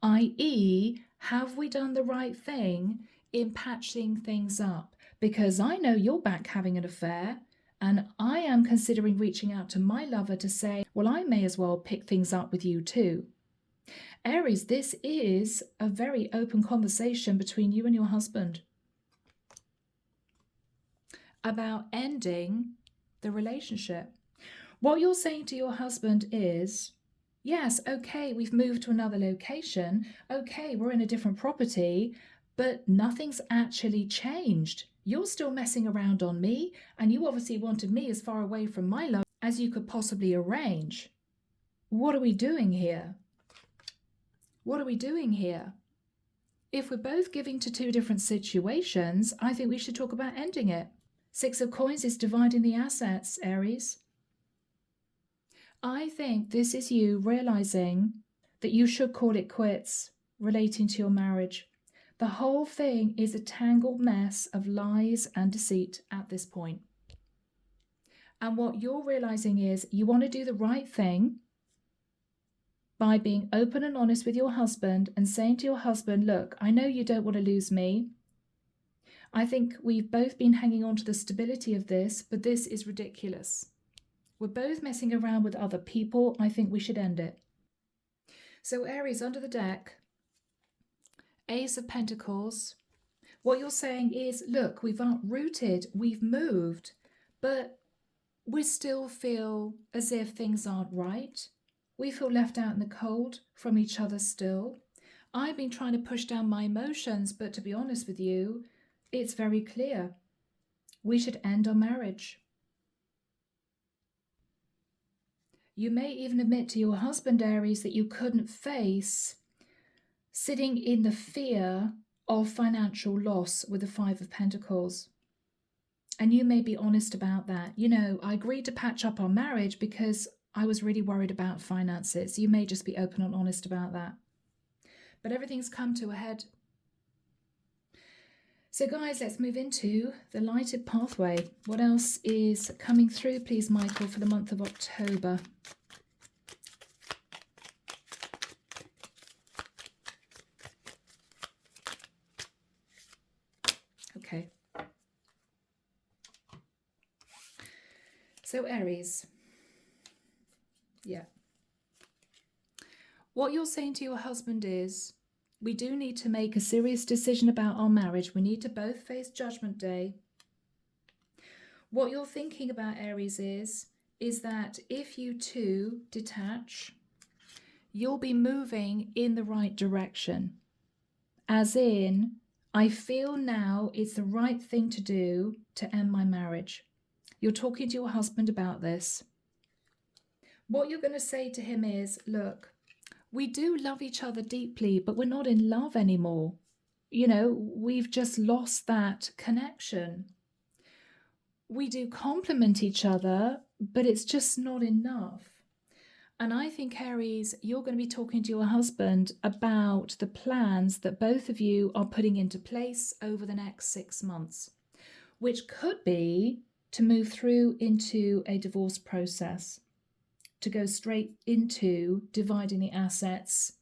i.e., have we done the right thing in patching things up? Because I know you're back having an affair, and I am considering reaching out to my lover to say, well, I may as well pick things up with you too. Aries, this is a very open conversation between you and your husband about ending the relationship. What you're saying to your husband is, yes, okay, we've moved to another location. Okay, we're in a different property, but nothing's actually changed. You're still messing around on me, and you obviously wanted me as far away from my love as you could possibly arrange. What are we doing here? What are we doing here? If we're both giving to two different situations, I think we should talk about ending it. Six of Coins is dividing the assets, Aries. I think this is you realizing that you should call it quits relating to your marriage. The whole thing is a tangled mess of lies and deceit at this point. And what you're realizing is you want to do the right thing by being open and honest with your husband and saying to your husband, look, I know you don't want to lose me. I think we've both been hanging on to the stability of this, but this is ridiculous. We're both messing around with other people. I think we should end it. So Aries, under the deck, Ace of Pentacles. What you're saying is, look, we've uprooted, we've moved, but we still feel as if things aren't right. We feel left out in the cold from each other still. I've been trying to push down my emotions, but to be honest with you, it's very clear. We should end our marriage. You may even admit to your husband, Aries, that you couldn't face sitting in the fear of financial loss with the Five of Pentacles. And you may be honest about that. You know, I agreed to patch up our marriage because I was really worried about finances. You may just be open and honest about that. But everything's come to a head. So guys, let's move into the lighted pathway. What else is coming through, please, Michael, for the month of October? Okay. So Aries. Yeah. What you're saying to your husband is, We do need to make a serious decision about our marriage. We need to both face Judgment Day. What you're thinking about, Aries, is that if you two detach, you'll be moving in the right direction. As in, I feel now it's the right thing to do to end my marriage. You're talking to your husband about this. What you're going to say to him is, look, we do love each other deeply, but we're not in love anymore. You know, we've just lost that connection. We do complement each other, but it's just not enough. And I think, Aries, you're going to be talking to your husband about the plans that both of you are putting into place over the next 6 months, which could be to move through into a divorce process, to go straight into dividing the assets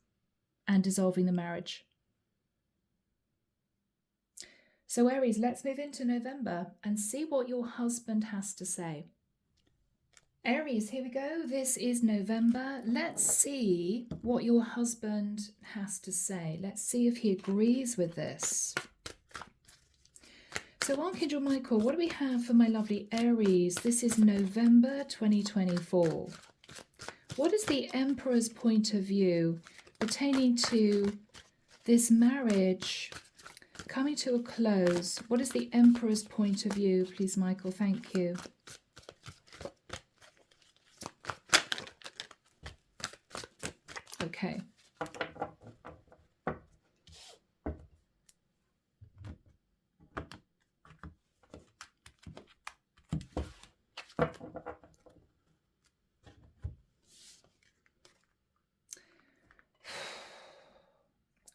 and dissolving the marriage. So, Aries, let's move into November and see what your husband has to say. Aries, here we go. This is November. Let's see what your husband has to say. Let's see if he agrees with this. So, Archangel Michael, what do we have for my lovely Aries? This is November 2024. What is the Emperor's point of view pertaining to this marriage coming to a close? What is the Emperor's point of view, please, Michael? Thank you. Okay.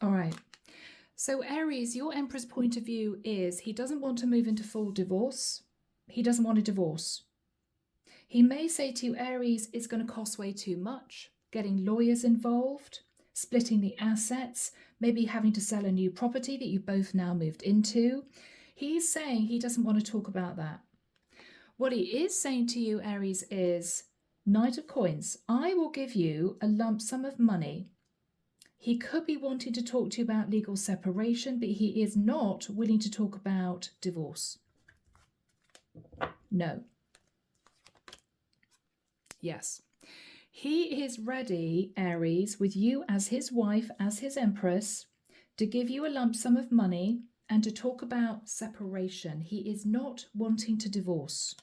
All right. So Aries, your Emperor's point of view is he doesn't want to move into full divorce. He doesn't want a divorce. He may say to you, Aries, it's going to cost way too much. Getting lawyers involved, splitting the assets, maybe having to sell a new property that you both now moved into. He's saying he doesn't want to talk about that. What he is saying to you, Aries, is Knight of Coins. I will give you a lump sum of money. He could be wanting to talk to you about legal separation, but he is not willing to talk about divorce. No. Yes. He is ready, Aries, with you as his wife, as his Empress, to give you a lump sum of money and to talk about separation. He is not wanting to divorce.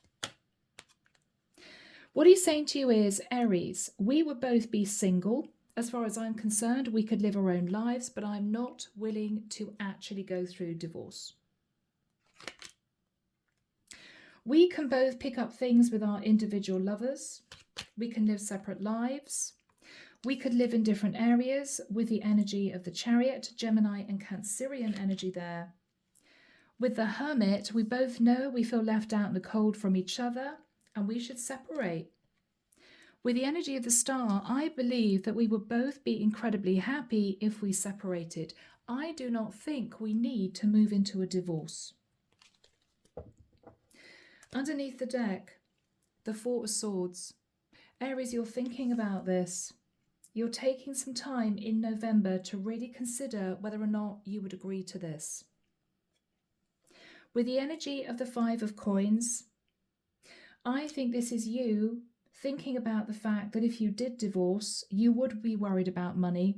What he's saying to you is, Aries, we would both be single. As far as I'm concerned, we could live our own lives, but I'm not willing to actually go through divorce. We can both pick up things with our individual lovers. We can live separate lives. We could live in different areas with the energy of the Chariot, Gemini and Cancerian energy there. With the Hermit, we both know we feel left out in the cold from each other and we should separate. With the energy of the Star, I believe that we would both be incredibly happy if we separated. I do not think we need to move into a divorce. Underneath the deck, the Four of Swords. Aries, you're thinking about this. You're taking some time in November to really consider whether or not you would agree to this. With the energy of the Five of Coins, I think this is you thinking about the fact that if you did divorce, you would be worried about money.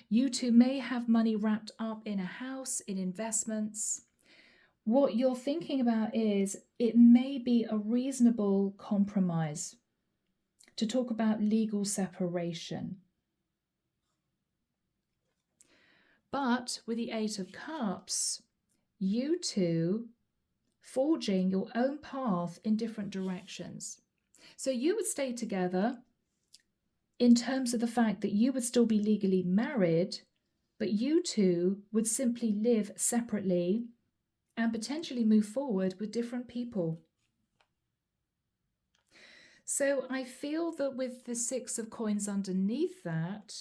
You two may have money wrapped up in a house, in investments. What you're thinking about is it may be a reasonable compromise to talk about legal separation. But with the Eight of Cups, you two forging your own path in different directions. So you would stay together in terms of the fact that you would still be legally married, but you two would simply live separately and potentially move forward with different people. So I feel that with the Six of Coins underneath that,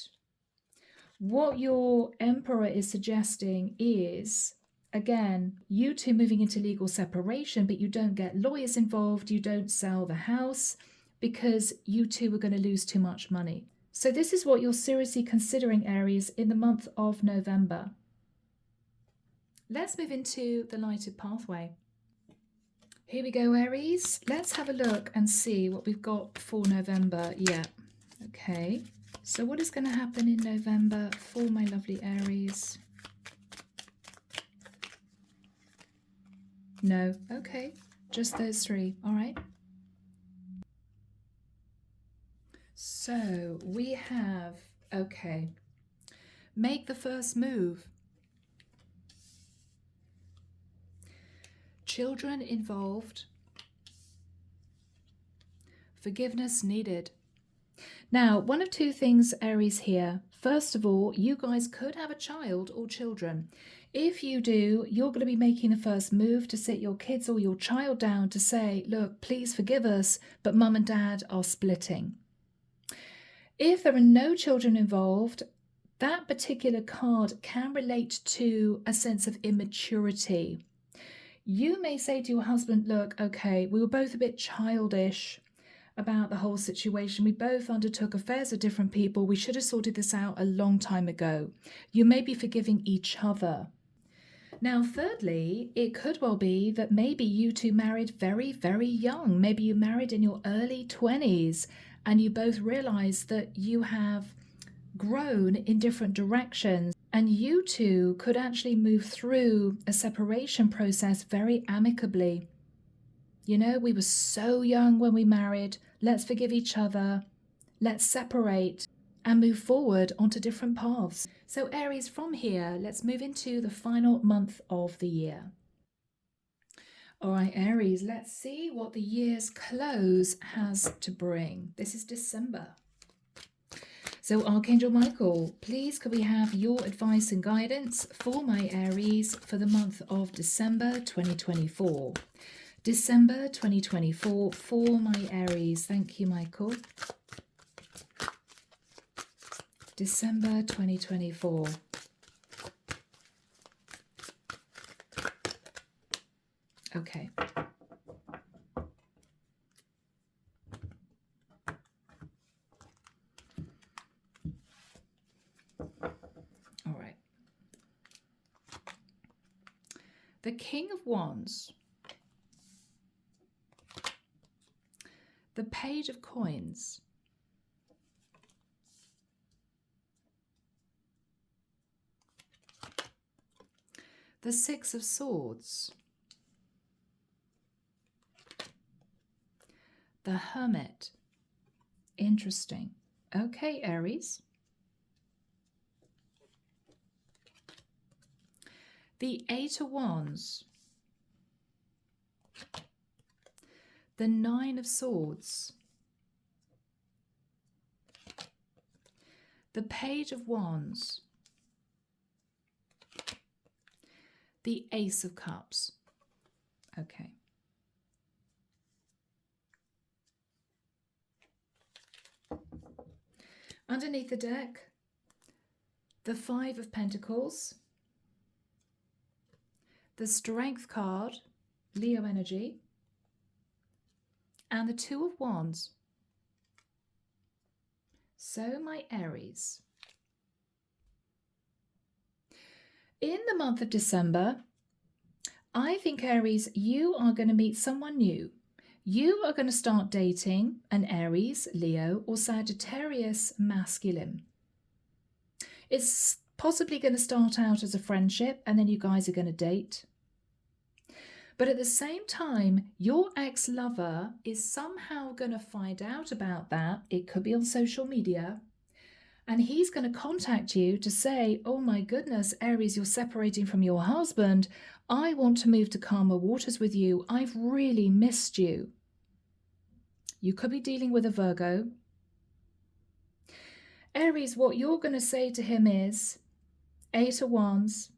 what your Emperor is suggesting is, again, you two moving into legal separation, but you don't get lawyers involved, you don't sell the house, because you two are going to lose too much money. So this is what you're seriously considering, Aries, in the month of November. Let's move into the lighted pathway. Here we go, Aries. Let's have a look and see what we've got for November. Yeah, okay. So what is going to happen in November for my lovely Aries? No, okay. Just those three, all right. So we have, okay, make the first move. Children involved. Forgiveness needed. Now, one of two things, Aries, here. First of all, you guys could have a child or children. If you do, you're going to be making the first move to sit your kids or your child down to say, look, please forgive us, but mum and dad are splitting. If there are no children involved, that particular card can relate to a sense of immaturity. You may say to your husband, look, okay, we were both a bit childish about the whole situation. We both undertook affairs of different people. We should have sorted this out a long time ago. You may be forgiving each other. Now, thirdly, it could well be that maybe you two married very, very young. Maybe you married in your early 20s and you both realized that you have grown in different directions. And you two could actually move through a separation process very amicably. You know, we were so young when we married. Let's forgive each other. Let's separate and move forward onto different paths. So Aries, from here, let's move into the final month of the year. All right, Aries, let's see what the year's close has to bring. This is December. So Archangel Michael, please could we have your advice and guidance for my Aries for the month of December 2024. December 2024 for my Aries. Thank you, Michael. December 2024. Okay. All right. The King of Wands. The Page of Coins. The Six of Swords. The Hermit. Interesting. Okay, Aries. The Eight of Wands. The Nine of Swords. The Page of Wands. The Ace of Cups. Okay. Underneath the deck, the Five of Pentacles, the Strength card, Leo energy, and the Two of Wands. So my Aries, in the month of December, I think Aries, you are going to meet someone new. You are going to start dating an Aries, Leo, or Sagittarius masculine. It's possibly going to start out as a friendship and then you guys are going to date. But at the same time, your ex-lover is somehow going to find out about that. It could be on social media. And he's going to contact you to say, oh my goodness, Aries, you're separating from your husband. I want to move to calmer waters with you. I've really missed you. You could be dealing with a Virgo. Aries, what you're going to say to him is, Eight of Wands,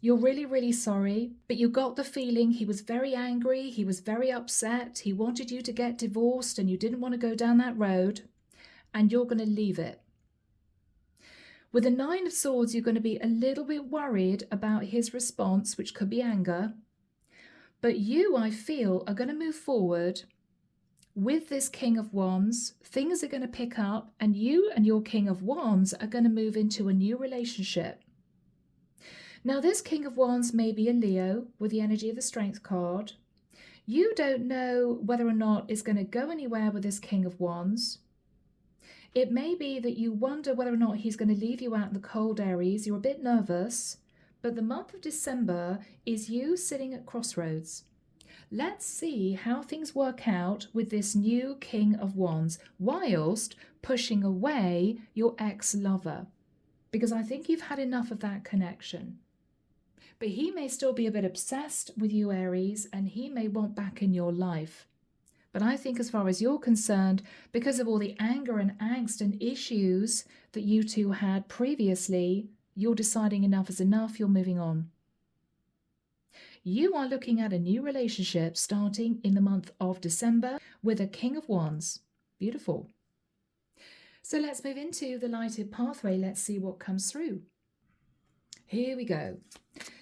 you're really, really sorry, but you got the feeling he was very angry, he was very upset, he wanted you to get divorced and you didn't want to go down that road, and you're going to leave it. With the Nine of Swords, you're going to be a little bit worried about his response, which could be anger, but you, I feel, are going to move forward with this King of Wands, things are going to pick up, and you and your King of Wands are going to move into a new relationship. Now, this King of Wands may be a Leo with the energy of the Strength card. You don't know whether or not it's going to go anywhere with this King of Wands. It may be that you wonder whether or not he's going to leave you out in the cold, Aries. You're a bit nervous, but the month of December is you sitting at crossroads. Let's see how things work out with this new King of Wands whilst pushing away your ex-lover, because I think you've had enough of that connection. But he may still be a bit obsessed with you, Aries, and he may want back in your life. But I think as far as you're concerned, because of all the anger and angst and issues that you two had previously, you're deciding enough is enough, you're moving on. You are looking at a new relationship starting in the month of December with a King of Wands. Beautiful. So let's move into the lighted pathway. Let's see what comes through. Here we go.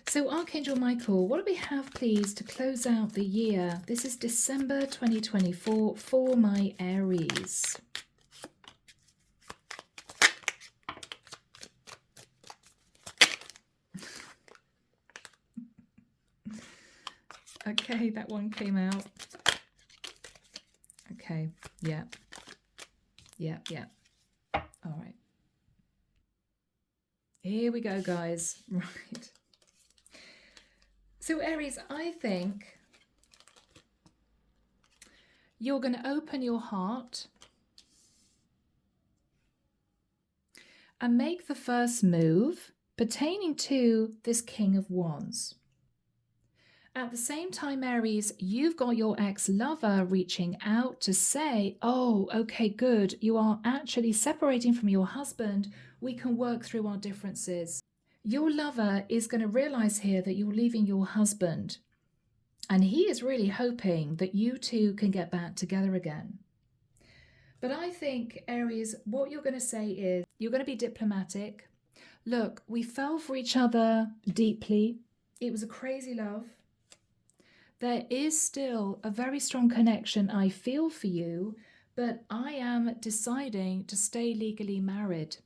So Archangel Michael, what do we have, please, to close out the year? This is December 2024 for my Aries. Okay, that one came out. Okay, yeah. All right. Here we go, guys. Right. So Aries, I think you're going to open your heart and make the first move pertaining to this King of Wands. At the same time, Aries, you've got your ex-lover reaching out to say, oh, okay, good. You are actually separating from your husband. We can work through our differences. Your lover is going to realize here that you're leaving your husband, and he is really hoping that you two can get back together again. But I think, Aries, what you're going to say is you're going to be diplomatic. Look, we fell for each other deeply. It was a crazy love. There is still a very strong connection I feel for you, but I am deciding to stay legally married,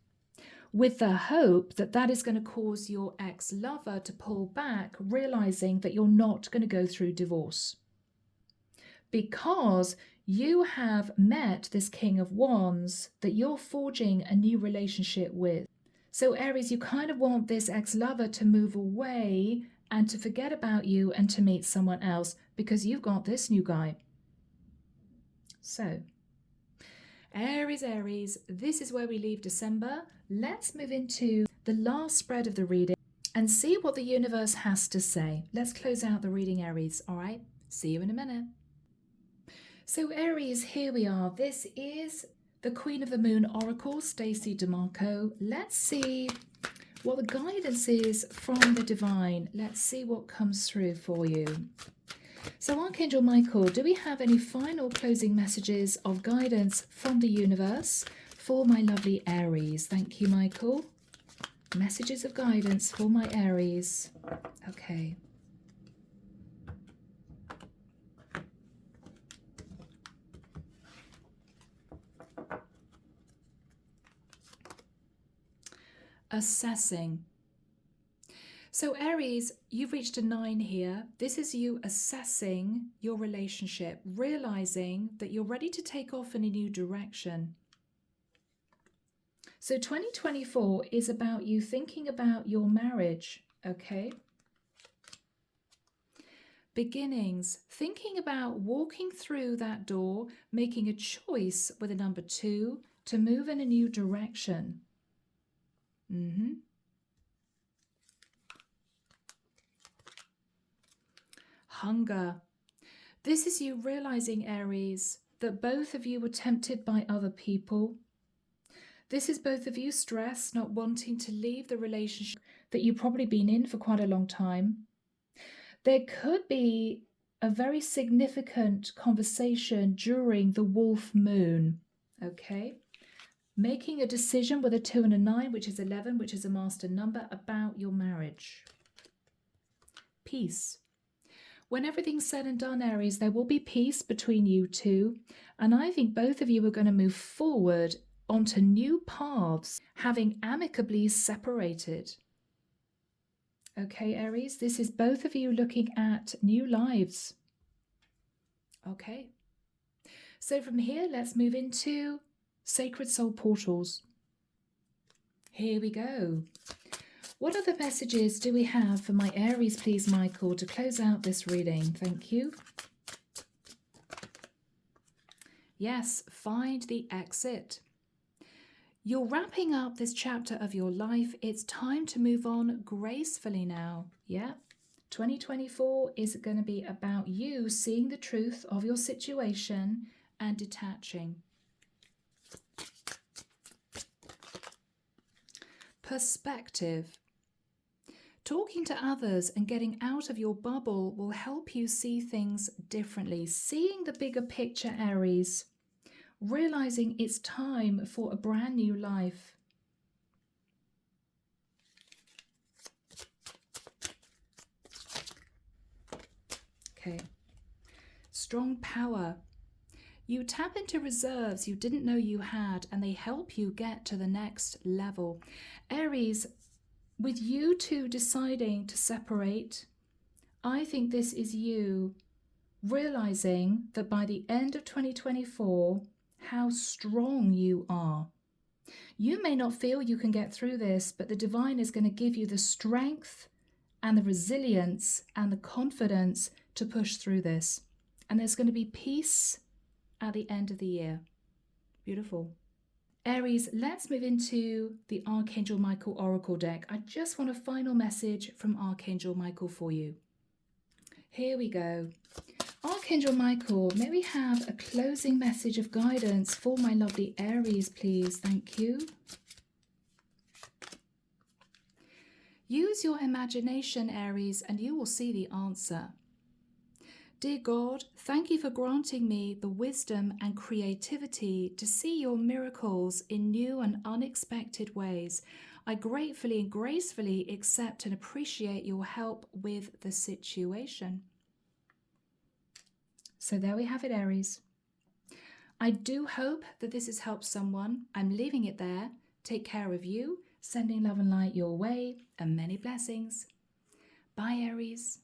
with the hope that that is going to cause your ex-lover to pull back, realizing that you're not going to go through divorce. Because you have met this King of Wands that you're forging a new relationship with. So Aries, you kind of want this ex-lover to move away and to forget about you and to meet someone else because you've got this new guy. So Aries, this is where we leave December. Let's move into the last spread of the reading and see what the universe has to say. Let's close out the reading, Aries. All right, see you in a minute. So Aries, here we are. This is the Queen of the Moon Oracle, Stacey DeMarco. Let's see what the guidance is from the divine. Let's see what comes through for you. So Archangel Michael, do we have any final closing messages of guidance from the universe for my lovely Aries? Thank you, Michael. Messages of guidance for my Aries. Okay. Assessing. So Aries, you've reached a 9 here. This is you assessing your relationship, realizing that you're ready to take off in a new direction. So 2024 is about you thinking about your marriage, okay? Beginnings, thinking about walking through that door, making a choice with a number 2 to move in a new direction. Hunger. This is you realizing, Aries, that both of you were tempted by other people. This is both of you stressed, not wanting to leave the relationship that you've probably been in for quite a long time. There could be a very significant conversation during the wolf moon, okay? Making a decision with a 2 and a 9, which is 11, which is a master number, about your marriage. Peace. When everything's said and done, Aries, there will be peace between you two. And I think both of you are going to move forward onto new paths, having amicably separated. Okay, Aries, this is both of you looking at new lives. Okay. So from here, let's move into sacred soul portals. Here we go. What other messages do we have for my Aries, please, Michael, to close out this reading? Thank you. Yes, find the exit. You're wrapping up this chapter of your life. It's time to move on gracefully now. Yeah. 2024 is going to be about you seeing the truth of your situation and detaching. Perspective. Talking to others and getting out of your bubble will help you see things differently. Seeing the bigger picture, Aries. Realizing it's time for a brand new life. Okay. Strong power. You tap into reserves you didn't know you had, and they help you get to the next level. Aries, with you two deciding to separate, I think this is you realizing that by the end of 2024, how strong you are. You may not feel you can get through this, but the divine is going to give you the strength and the resilience and the confidence to push through this. And there's going to be peace at the end of the year. Beautiful. Aries, let's move into the Archangel Michael Oracle deck. I just want a final message from Archangel Michael for you. Here we go. Archangel Michael, may we have a closing message of guidance for my lovely Aries, please? Thank you. Use your imagination, Aries, and you will see the answer. Dear God, thank you for granting me the wisdom and creativity to see your miracles in new and unexpected ways. I gratefully and gracefully accept and appreciate your help with the situation. So there we have it, Aries. I do hope that this has helped someone. I'm leaving it there. Take care of you, sending love and light your way, and many blessings. Bye, Aries.